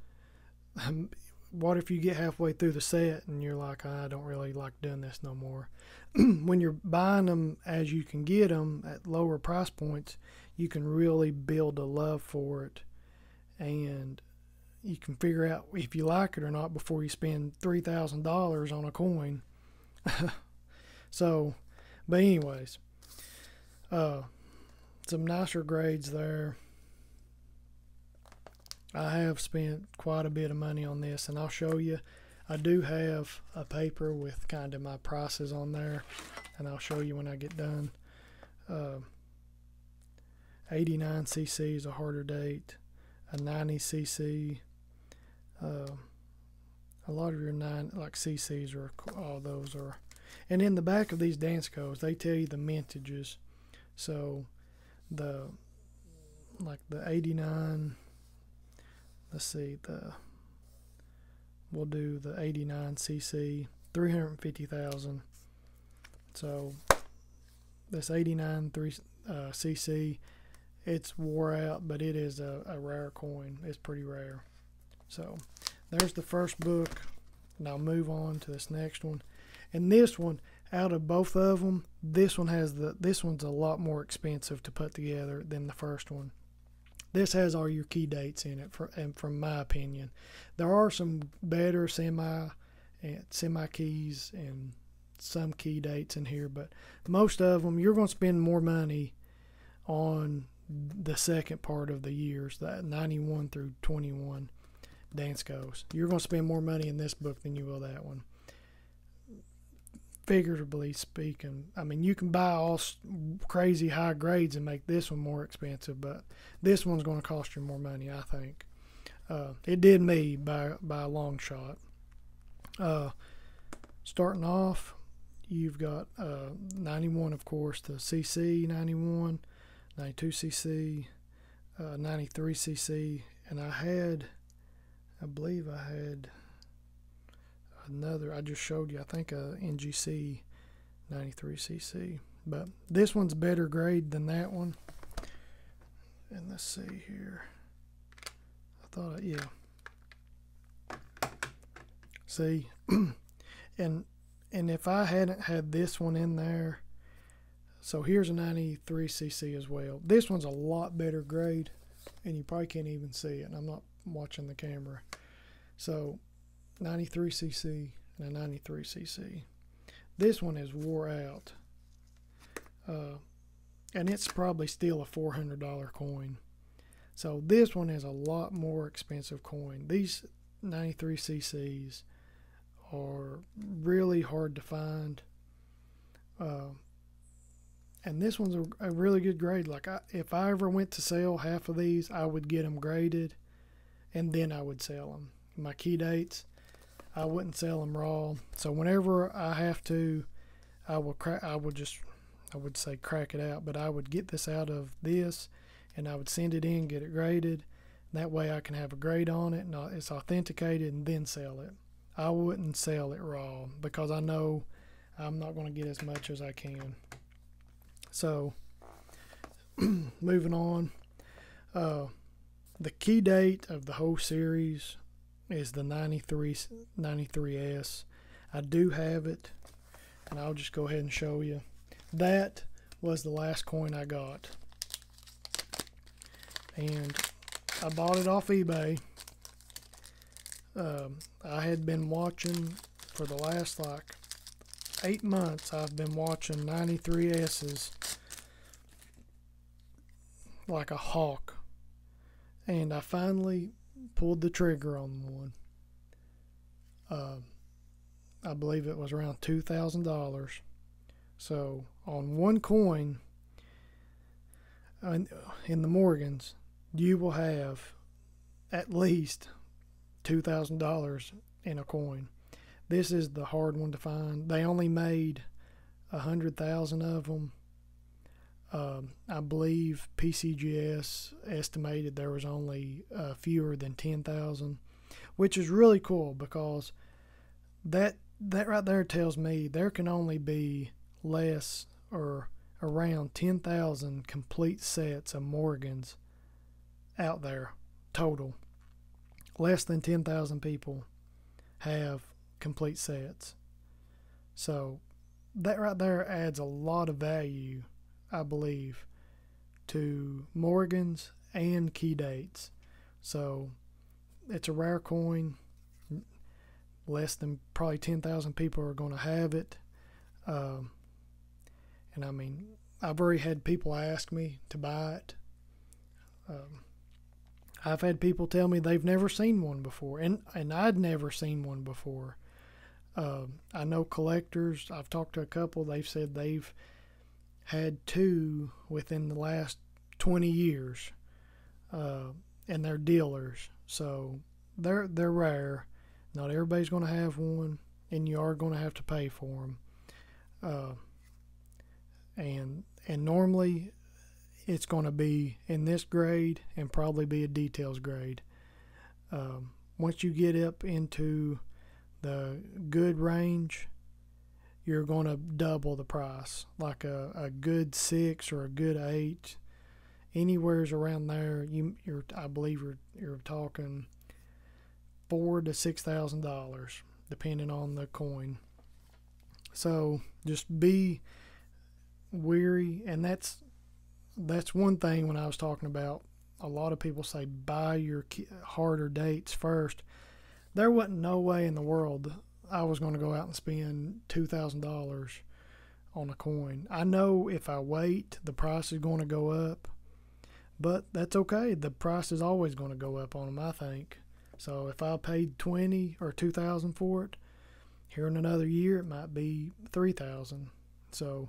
S1: what if you get halfway through the set and you're like, I don't really like doing this no more? When you're buying them as you can get them at lower price points, you can really build a love for it, and you can figure out if you like it or not before you spend $3,000 on a coin. So, but anyways, some nicer grades there. I have spent quite a bit of money on this, and I'll show you. I do have a paper with kind of my prices on there, and I'll show you when I get done. 89cc is a harder date. A 90cc. A lot of your CCs are, all those are. And in the back of these Danskos, they tell you the mintages. So the 89, let's see, we'll do the 89cc, 350,000. So this 89 cc, it's wore out, but it is a rare coin. It's pretty rare. So there's the first book, and I'll move on to this next one. And this one, out of both of them, this one's a lot more expensive to put together than the first one. This has all your key dates in it, and from my opinion. There are some better semi keys and some key dates in here, but most of them, you're going to spend more money on the second part of the years, that 91 through 21 Danskos. You're going to spend more money in this book than you will that one. Figuratively speaking, I mean, you can buy all crazy high grades and make this one more expensive, but this one's going to cost you more money, I think. It did me by a long shot. Starting off, you've got 91, of course, the CC 91, 92cc, 93cc, and I believe I had another, I just showed you, I think a NGC 93cc, but this one's better grade than that one. And let's see here, yeah, see, and if I hadn't had this one in there, so here's a 93cc as well. This one's a lot better grade, and you probably can't even see it, and I'm not watching the camera. So 93cc and a 93cc. This one is wore out, and it's probably still a $400 coin. So this one is a lot more expensive coin. These 93cc's are really hard to find, and this one's a really good grade. Like, if I ever went to sell half of these, I would get them graded, and then I would sell them. My key dates, I wouldn't sell them raw. So whenever I have to, I would say crack it out, but I would get this out of this, and I would send it in, get it graded. That way I can have a grade on it, and it's authenticated, and then sell it. I wouldn't sell it raw because I know I'm not going to get as much as I can. So moving on, the key date of the whole series is the 93S. I do have it, and I'll just go ahead and show you. That was the last coin I got, and I bought it off eBay. I had been watching for the last 8 months. I've been watching 93S's like a hawk, and I finally pulled the trigger on one. I believe it was around $2,000. So on one coin in the Morgans, you will have at least $2,000 in a coin. This is the hard one to find. They only made 100,000 of them. I believe PCGS estimated there was only fewer than 10,000, which is really cool, because that right there tells me there can only be less or around 10,000 complete sets of Morgans out there total. Less than 10,000 people have complete sets. So that right there adds a lot of value, I believe, to Morgans and key dates. So it's a rare coin. Less than probably 10,000 people are going to have it. And I mean, I've already had people ask me to buy it. I've had people tell me they've never seen one before, and I'd never seen one before. I know collectors, I've talked to a couple, they've said they've had two within the last 20 years, and they're dealers, so they're rare. Not everybody's going to have one, and you are going to have to pay for them. And normally it's going to be in this grade and probably be a details grade. Once you get up into the good range, you're going to double the price. Like a good 6 or a good 8, anywhere's around there, I believe you're talking $4,000 to $6,000 depending on the coin. So just be weary, and that's one thing. When I was talking about, a lot of people say buy your harder dates first. There wasn't no way in the world I was going to go out and spend $2,000 on a coin. I know if I wait, the price is going to go up, but that's okay. The price is always going to go up on them, I think. So if I paid $20,000 or $2,000 for it, here in another year it might be $3,000. So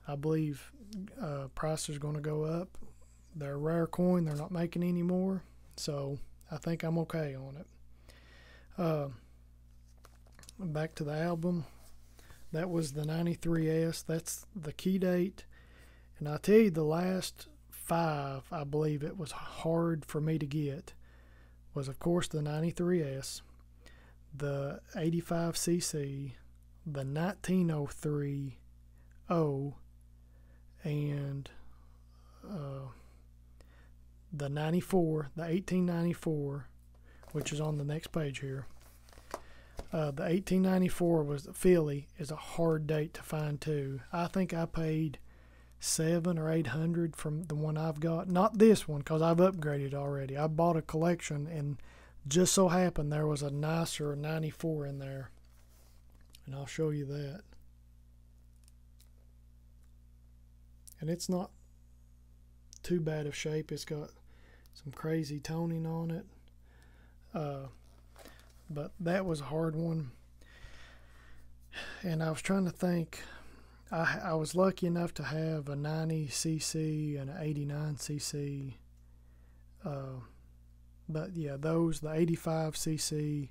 S1: I believe prices are going to go up. They're a rare coin. They're not making any more. So I think I'm okay on it. Back to the album. That was the 93S. That's the key date. And I tell you, the last 5, I believe it was hard for me to get, was of course the 93S, the 85cc, the 1903 O, and the 94, the 1894, which is on the next page here. The 1894 was Philly, is a hard date to find too. I think I paid $700 or $800 from the one I've got. Not this one, because I've upgraded already. I bought a collection, and just so happened there was a nicer 94 in there, and I'll show you that. And it's not too bad of shape. It's got some crazy toning on it, but that was a hard one. And I was trying to think. I was lucky enough to have a 90cc and an 89cc. But yeah, those, the 85cc,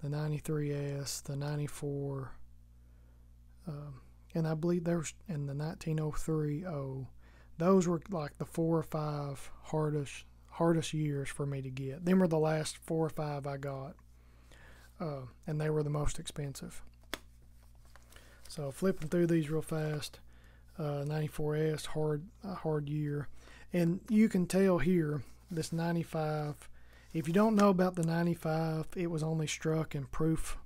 S1: the 93S, the 94, and I believe there's in the 1903 O. Those were like the 4 or 5 hardest years for me to get. Them were the last 4 or 5 I got, and they were the most expensive. So flipping through these real fast, 94S, hard year. And you can tell here, this 95, if you don't know about the 95, it was only struck in proof.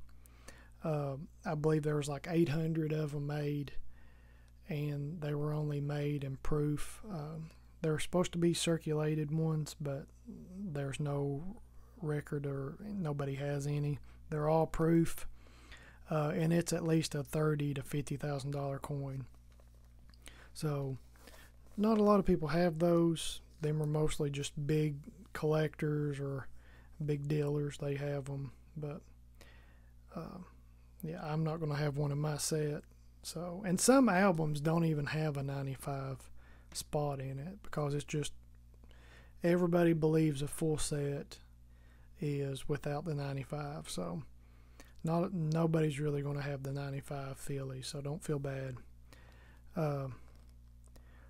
S1: I believe there was like 800 of them made, and they were only made in proof. There were supposed to be circulated ones, but there's no record, or nobody has any. They're all proof. And it's at least a $30,000 to $50,000 coin. So not a lot of people have those. Them are mostly just big collectors or big dealers. They have them, but yeah, I'm not going to have one in my set. So, and some albums don't even have a 95 spot in it, because it's just, everybody believes a full set is without the 95. So nobody's really going to have the 95 Philly, so don't feel bad.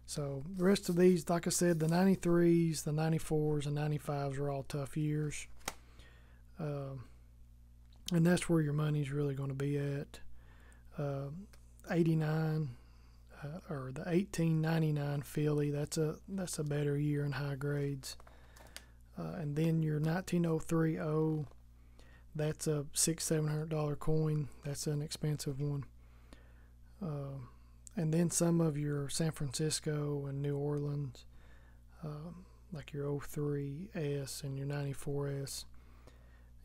S1: So the rest of these, like I said, the 93s, the 94s, and 95s are all tough years. And that's where your money's really going to be at. 89, or the 1899 Philly, that's a better year in high grades. And then your 1903 O, that's a $600-700 coin. That's an expensive one. And then some of your San Francisco and New Orleans, like your 03S and your 94S.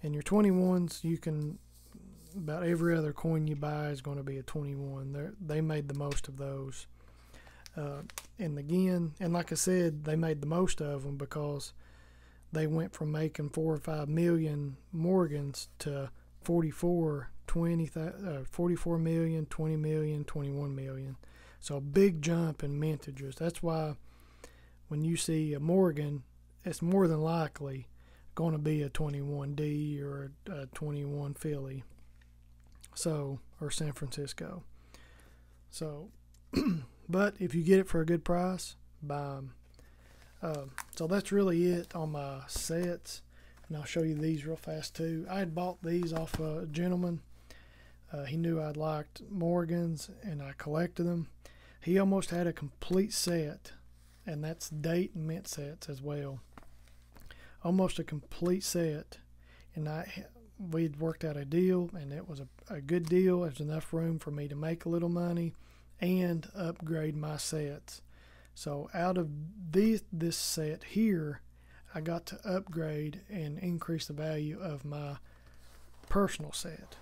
S1: And your 21s, you can, about every other coin you buy is going to be a 21. They made the most of those. And again, and like I said, they made the most of them because they went from making 4 or 5 million Morgans to 44 million, 20 million, 21 million. So a big jump in mintages. That's why when you see a Morgan, it's more than likely going to be a 21D or a 21 Philly. So, or San Francisco. So, but if you get it for a good price, buy them. So that's really it on my sets, and I'll show you these real fast too. I had bought these off a gentleman. He knew I'd liked Morgans, and I collected them. He almost had a complete set, and that's date and mint sets as well. Almost a complete set, and we'd worked out a deal, and it was a good deal. There's enough room for me to make a little money and upgrade my sets. So out of this set here, I got to upgrade and increase the value of my personal set.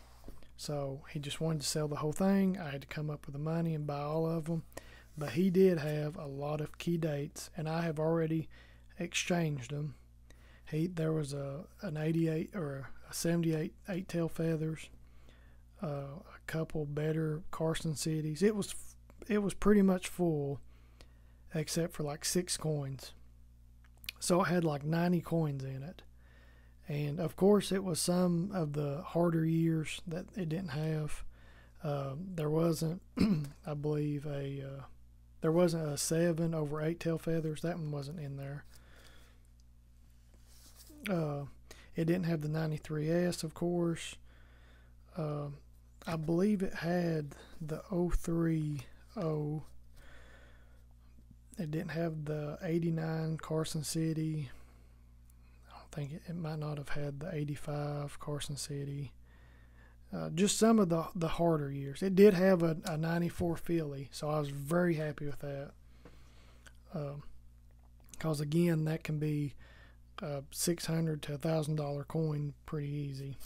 S1: So he just wanted to sell the whole thing. I had to come up with the money and buy all of them. But he did have a lot of key dates, and I have already exchanged them. There was an 88 or a 78 eight-tail feathers, a couple better Carson Cities. It was pretty much full, except for like 6 coins. So it had like 90 coins in it. And of course it was some of the harder years that it didn't have. There wasn't, I believe, there wasn't a 7 over 8-tail feathers. That one wasn't in there. It didn't have the 93S, of course. I believe it had the 030. It didn't have the 89 Carson City. I don't think it might not have had the 85 Carson City. Just some of the harder years. It did have a 94 Philly, so I was very happy with that. Because again, that can be $600 to $1,000 coin pretty easy.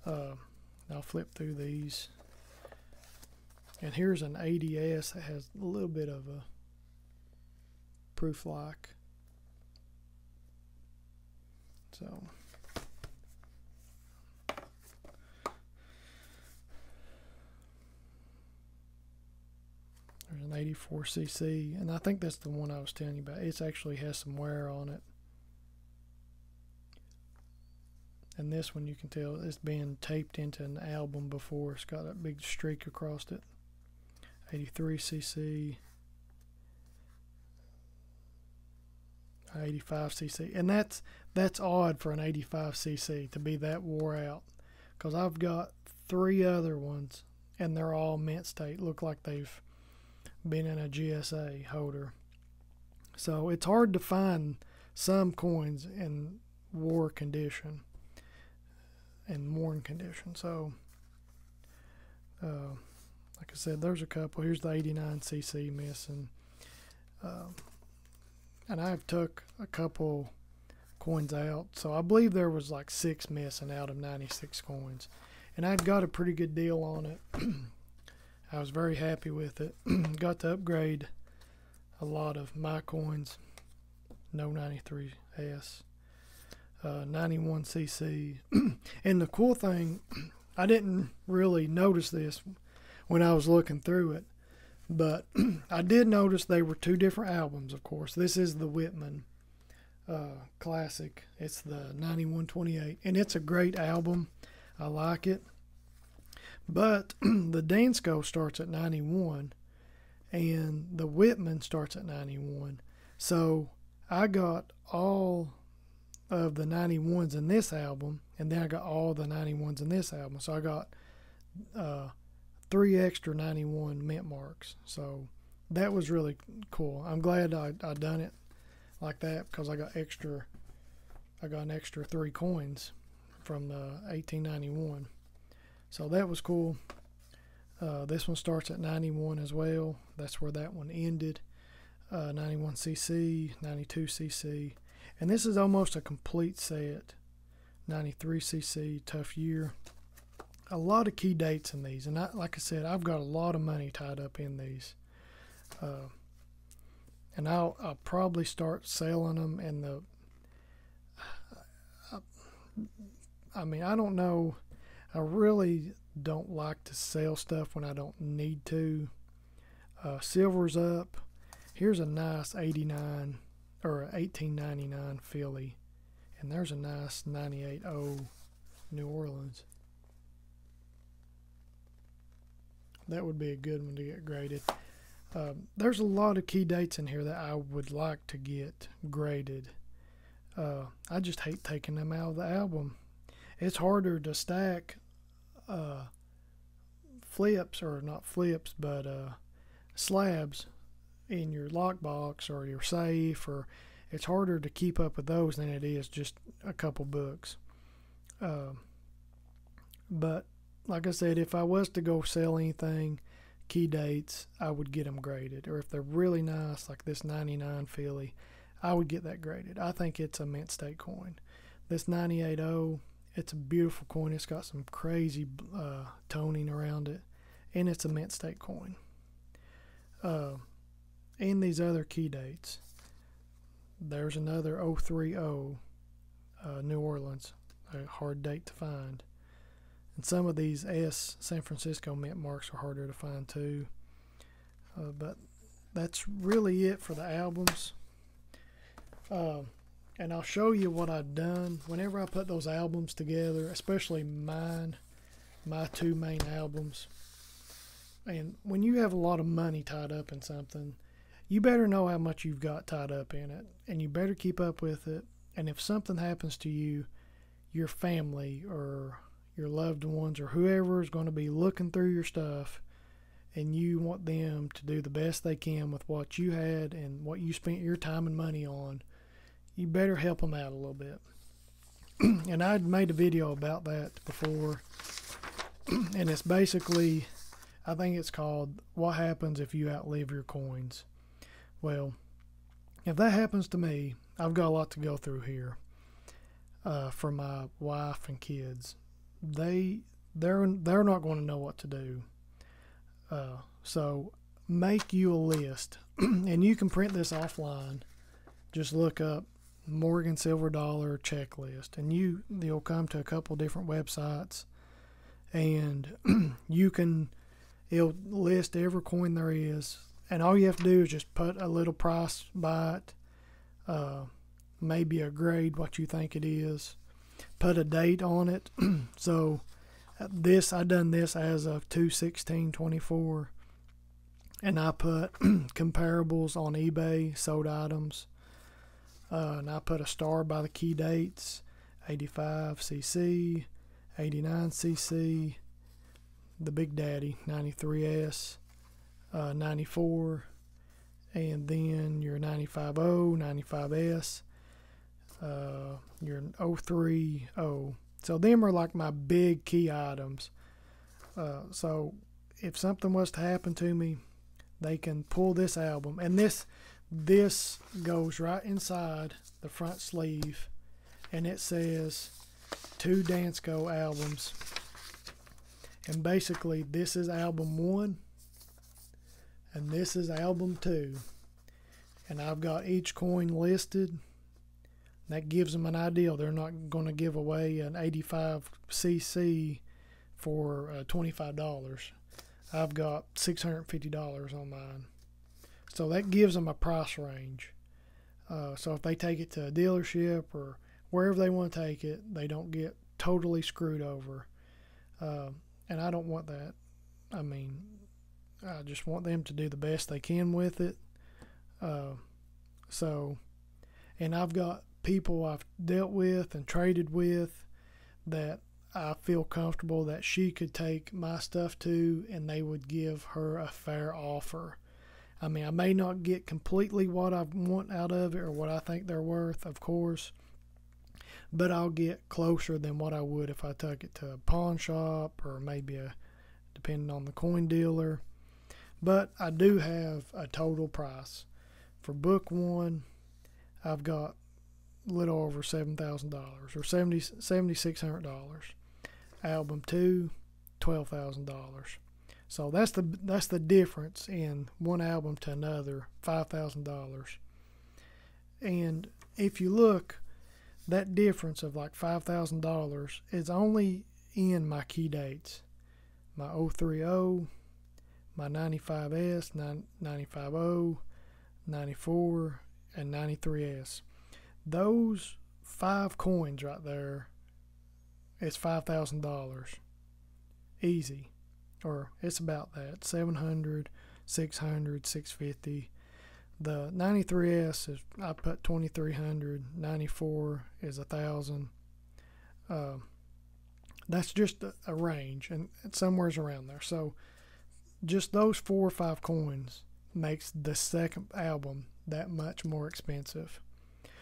S1: I'll flip through these. And here's an 80S that has a little bit of a proof lock. So there's an 84cc, and I think that's the one I was telling you about. It actually has some wear on it. And this one, you can tell it's been taped into an album before. It's got a big streak across it. 83cc, 85cc, and that's odd for an 85cc to be that wore out, because I've got 3 other ones and they're all mint state, look like they've been in a GSA holder. So it's hard to find some coins in war condition and worn condition. So like I said, there's a couple. Here's the 89cc missing. And I've took a couple coins out. So I believe there was like 6 missing out of 96 coins. And I'd got a pretty good deal on it. I was very happy with it. Got to upgrade a lot of my coins. No 93S. 91cc. And the cool thing, I didn't really notice this when I was looking through it, but I did notice they were 2 different albums, of course. This is the Whitman Classic. It's the 9128, and it's a great album. I like it. But the Dansko starts at 91, and the Whitman starts at 91. So I got all of the 91s in this album, and then I got all the 91s in this album. So I got 3 extra 91 mint marks. So that was really cool. I'm glad I done it like that, because I got an extra 3 coins from 1891. So that was cool. This one starts at 91 as well. That's where that one ended. 91cc, 92cc, and this is almost a complete set. 93cc, tough year. A lot of key dates in these, and like I said, I've got a lot of money tied up in these, and I'll probably start selling them. And I mean, I don't know. I really don't like to sell stuff when I don't need to. Silver's up. Here's a nice 89 or 1899 Philly, and there's a nice 98.0 New Orleans. That would be a good one to get graded. There's a lot of key dates in here that I would like to get graded. I just hate taking them out of the album. It's harder to stack flips, or not flips, but slabs in your lockbox or your safe, or it's harder to keep up with those than it is just a couple books. But like I said, if I was to go sell anything, key dates, I would get them graded. Or if they're really nice, like this 99 Philly, I would get that graded. I think it's a mint state coin. This 98.0, it's a beautiful coin. It's got some crazy toning around it, and it's a mint state coin. And these other key dates. There's another 030 New Orleans, a hard date to find. And some of these San Francisco mint marks are harder to find too. But that's really it for the albums. And I'll show you what I've done whenever I put those albums together, especially my two main albums. And when you have a lot of money tied up in something, you better know how much you've got tied up in it, and you better keep up with it. And if something happens to you, your family or your loved ones or whoever is going to be looking through your stuff, and you want them to do the best they can with what you had and what you spent your time and money on, you better help them out a little bit. And I'd made a video about that before, and it's basically, I think it's called What Happens If You Outlive Your Coins. Well, if that happens to me, I've got a lot to go through here for my wife and kids. They're not going to know what to do. So make you a list, and you can print this offline. Just look up Morgan Silver Dollar checklist, and you'll come to a couple different websites, and it'll list every coin there is, and all you have to do is just put a little price by it, maybe a grade, what you think it is, put a date on it. So I done this as of 2/16/24, and I put comparables on eBay, sold items, and I put a star by the key dates, 85cc, 89cc, the Big Daddy 93S, 94, and then your 95.0, 95S, your 030. So them are like my big key items. So if something was to happen to me, they can pull this album, and this goes right inside the front sleeve, and it says 2 Dansko albums. And basically this is album 1 and this is album 2, and I've got each coin listed. That gives them an idea. They're not going to give away an 85cc for $25. I've got $650 on mine. So that gives them a price range. So if they take it to a dealership or wherever they want to take it, they don't get totally screwed over. And I don't want that. I mean, I just want them to do the best they can with it. And I've got people I've dealt with and traded with that I feel comfortable that she could take my stuff to, and they would give her a fair offer. I mean, I may not get completely what I want out of it or what I think they're worth, of course, but I'll get closer than what I would if I took it to a pawn shop or maybe depending on the coin dealer. But I do have a total price. For book 1, I've got a little over $7,000 or $7,600. Album 2, $12,000. So that's the difference in one album to another, $5,000. And if you look, that difference of like $5,000 is only in my key dates. My 030, my 95S, 950, 94, and 93S. Those 5 coins right there is $5,000. Easy. Or it's about that. 700, 600, 650. The 93S is, I put 2,300. 94 is 1,000. That's just a range, and somewhere's around there. So just those 4 or 5 coins makes the second album that much more expensive.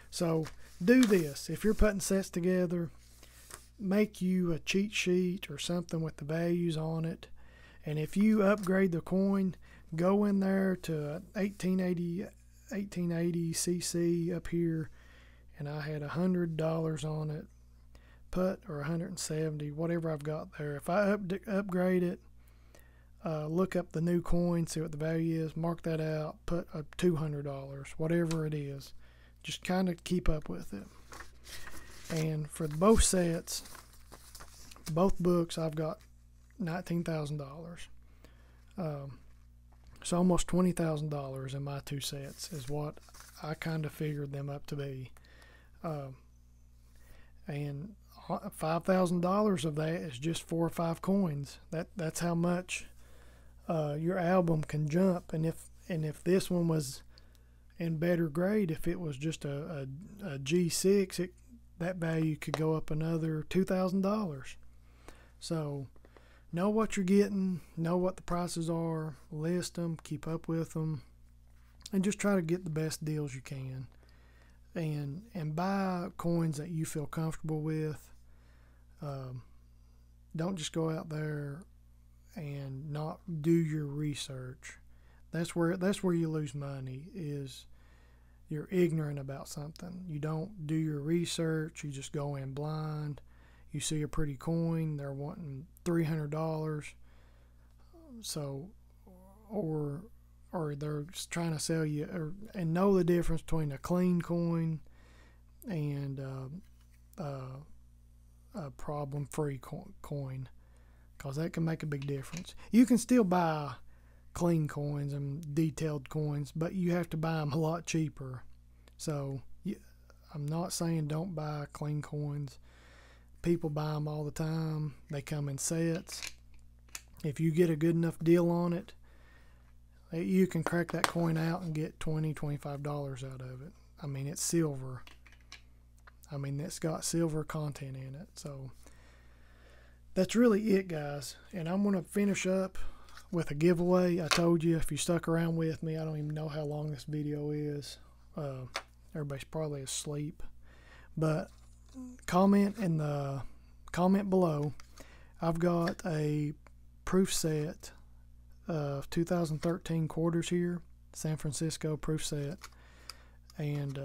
S1: So do this. If you're putting sets together, make you a cheat sheet or something with the values on it. And if you upgrade the coin, go in there to 1880 cc up here, and I had $100 on it, put, or 170, whatever I've got there. If I upgrade it, look up the new coin, see what the value is, mark that out, put $200, whatever it is. Just kind of keep up with it. And for both sets, both books, I've got $19,000. So almost $20,000 in my 2 sets is what I kind of figured them up to be. And $5,000 of that is just 4 or 5 coins. That's how much your album can jump. And if this one was in better grade, if it was just a G6, that value could go up another $2,000. So know what you're getting, know what the prices are, list them, keep up with them, and just try to get the best deals you can. And buy coins that you feel comfortable with. Don't just go out there and not do your research. That's where you lose money, is you're ignorant about something. You don't do your research. You just go in blind. You see a pretty coin, they're wanting $300, so or they're trying to sell you, and know the difference between a clean coin and a problem-free coin, because that can make a big difference. You can still buy clean coins and detailed coins, but you have to buy them a lot cheaper. So I'm not saying don't buy clean coins. People buy them all the time. They come in sets. If you get a good enough deal on it, you can crack that coin out and get $20, $25 out of it. I mean, it's silver. I mean, it's got silver content in it. So that's really it, guys. And I'm going to finish up with a giveaway. I told you, if you stuck around with me, I don't even know how long this video is. Everybody's probably asleep. But comment in the comment below. I've got a proof set of 2013 quarters here, San Francisco proof set, and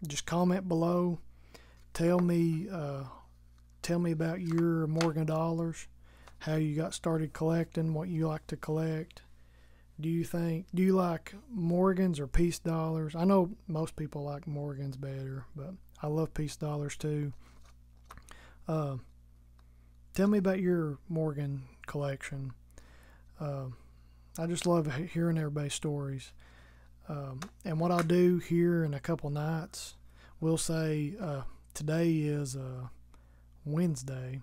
S1: just comment below. Tell me about your Morgan dollars, how you got started collecting, what you like to collect. Do you like Morgans or piece dollars? I know most people like Morgans better, but I love piece dollars too. Tell me about your Morgan collection. I just love hearing everybody's stories. And what I'll do here in a couple nights, we'll say today is Wednesday,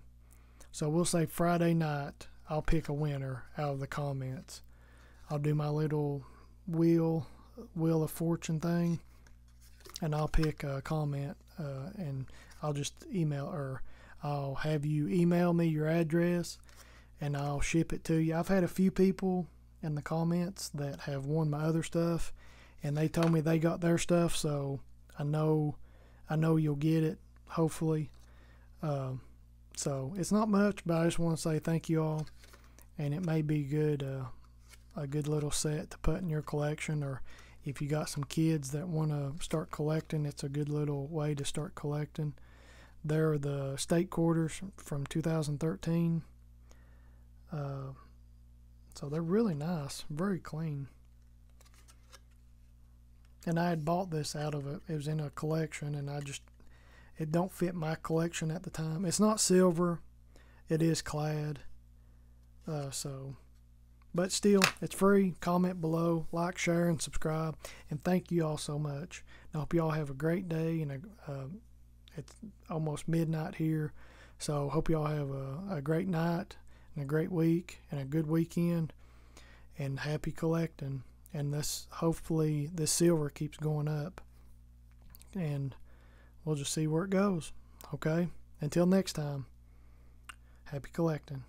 S1: so we'll say Friday night I'll pick a winner out of the comments. I'll do my little wheel of fortune thing, and I'll pick a comment, and I'll just email, or I'll have you email me your address and I'll ship it to you. I've had a few people in the comments that have won my other stuff, and they told me they got their stuff, so I know I know you'll get it, hopefully. So it's not much, but I just want to say thank you all, and it may be good, a good little set to put in your collection, or if you got some kids that want to start collecting, it's a good little way to start collecting. They're the state quarters from 2013. So they're really nice, very clean. And I had bought this out of it. It was in a collection, and it don't fit my collection at the time. It's not silver. It is clad. But still, it's free. Comment below, like, share, and subscribe. And thank you all so much. I hope you all have a great day. And it's almost midnight here. So hope you all have a great night and a great week and a good weekend. And happy collecting. And hopefully this silver keeps going up. And we'll just see where it goes. Okay? Until next time, happy collecting.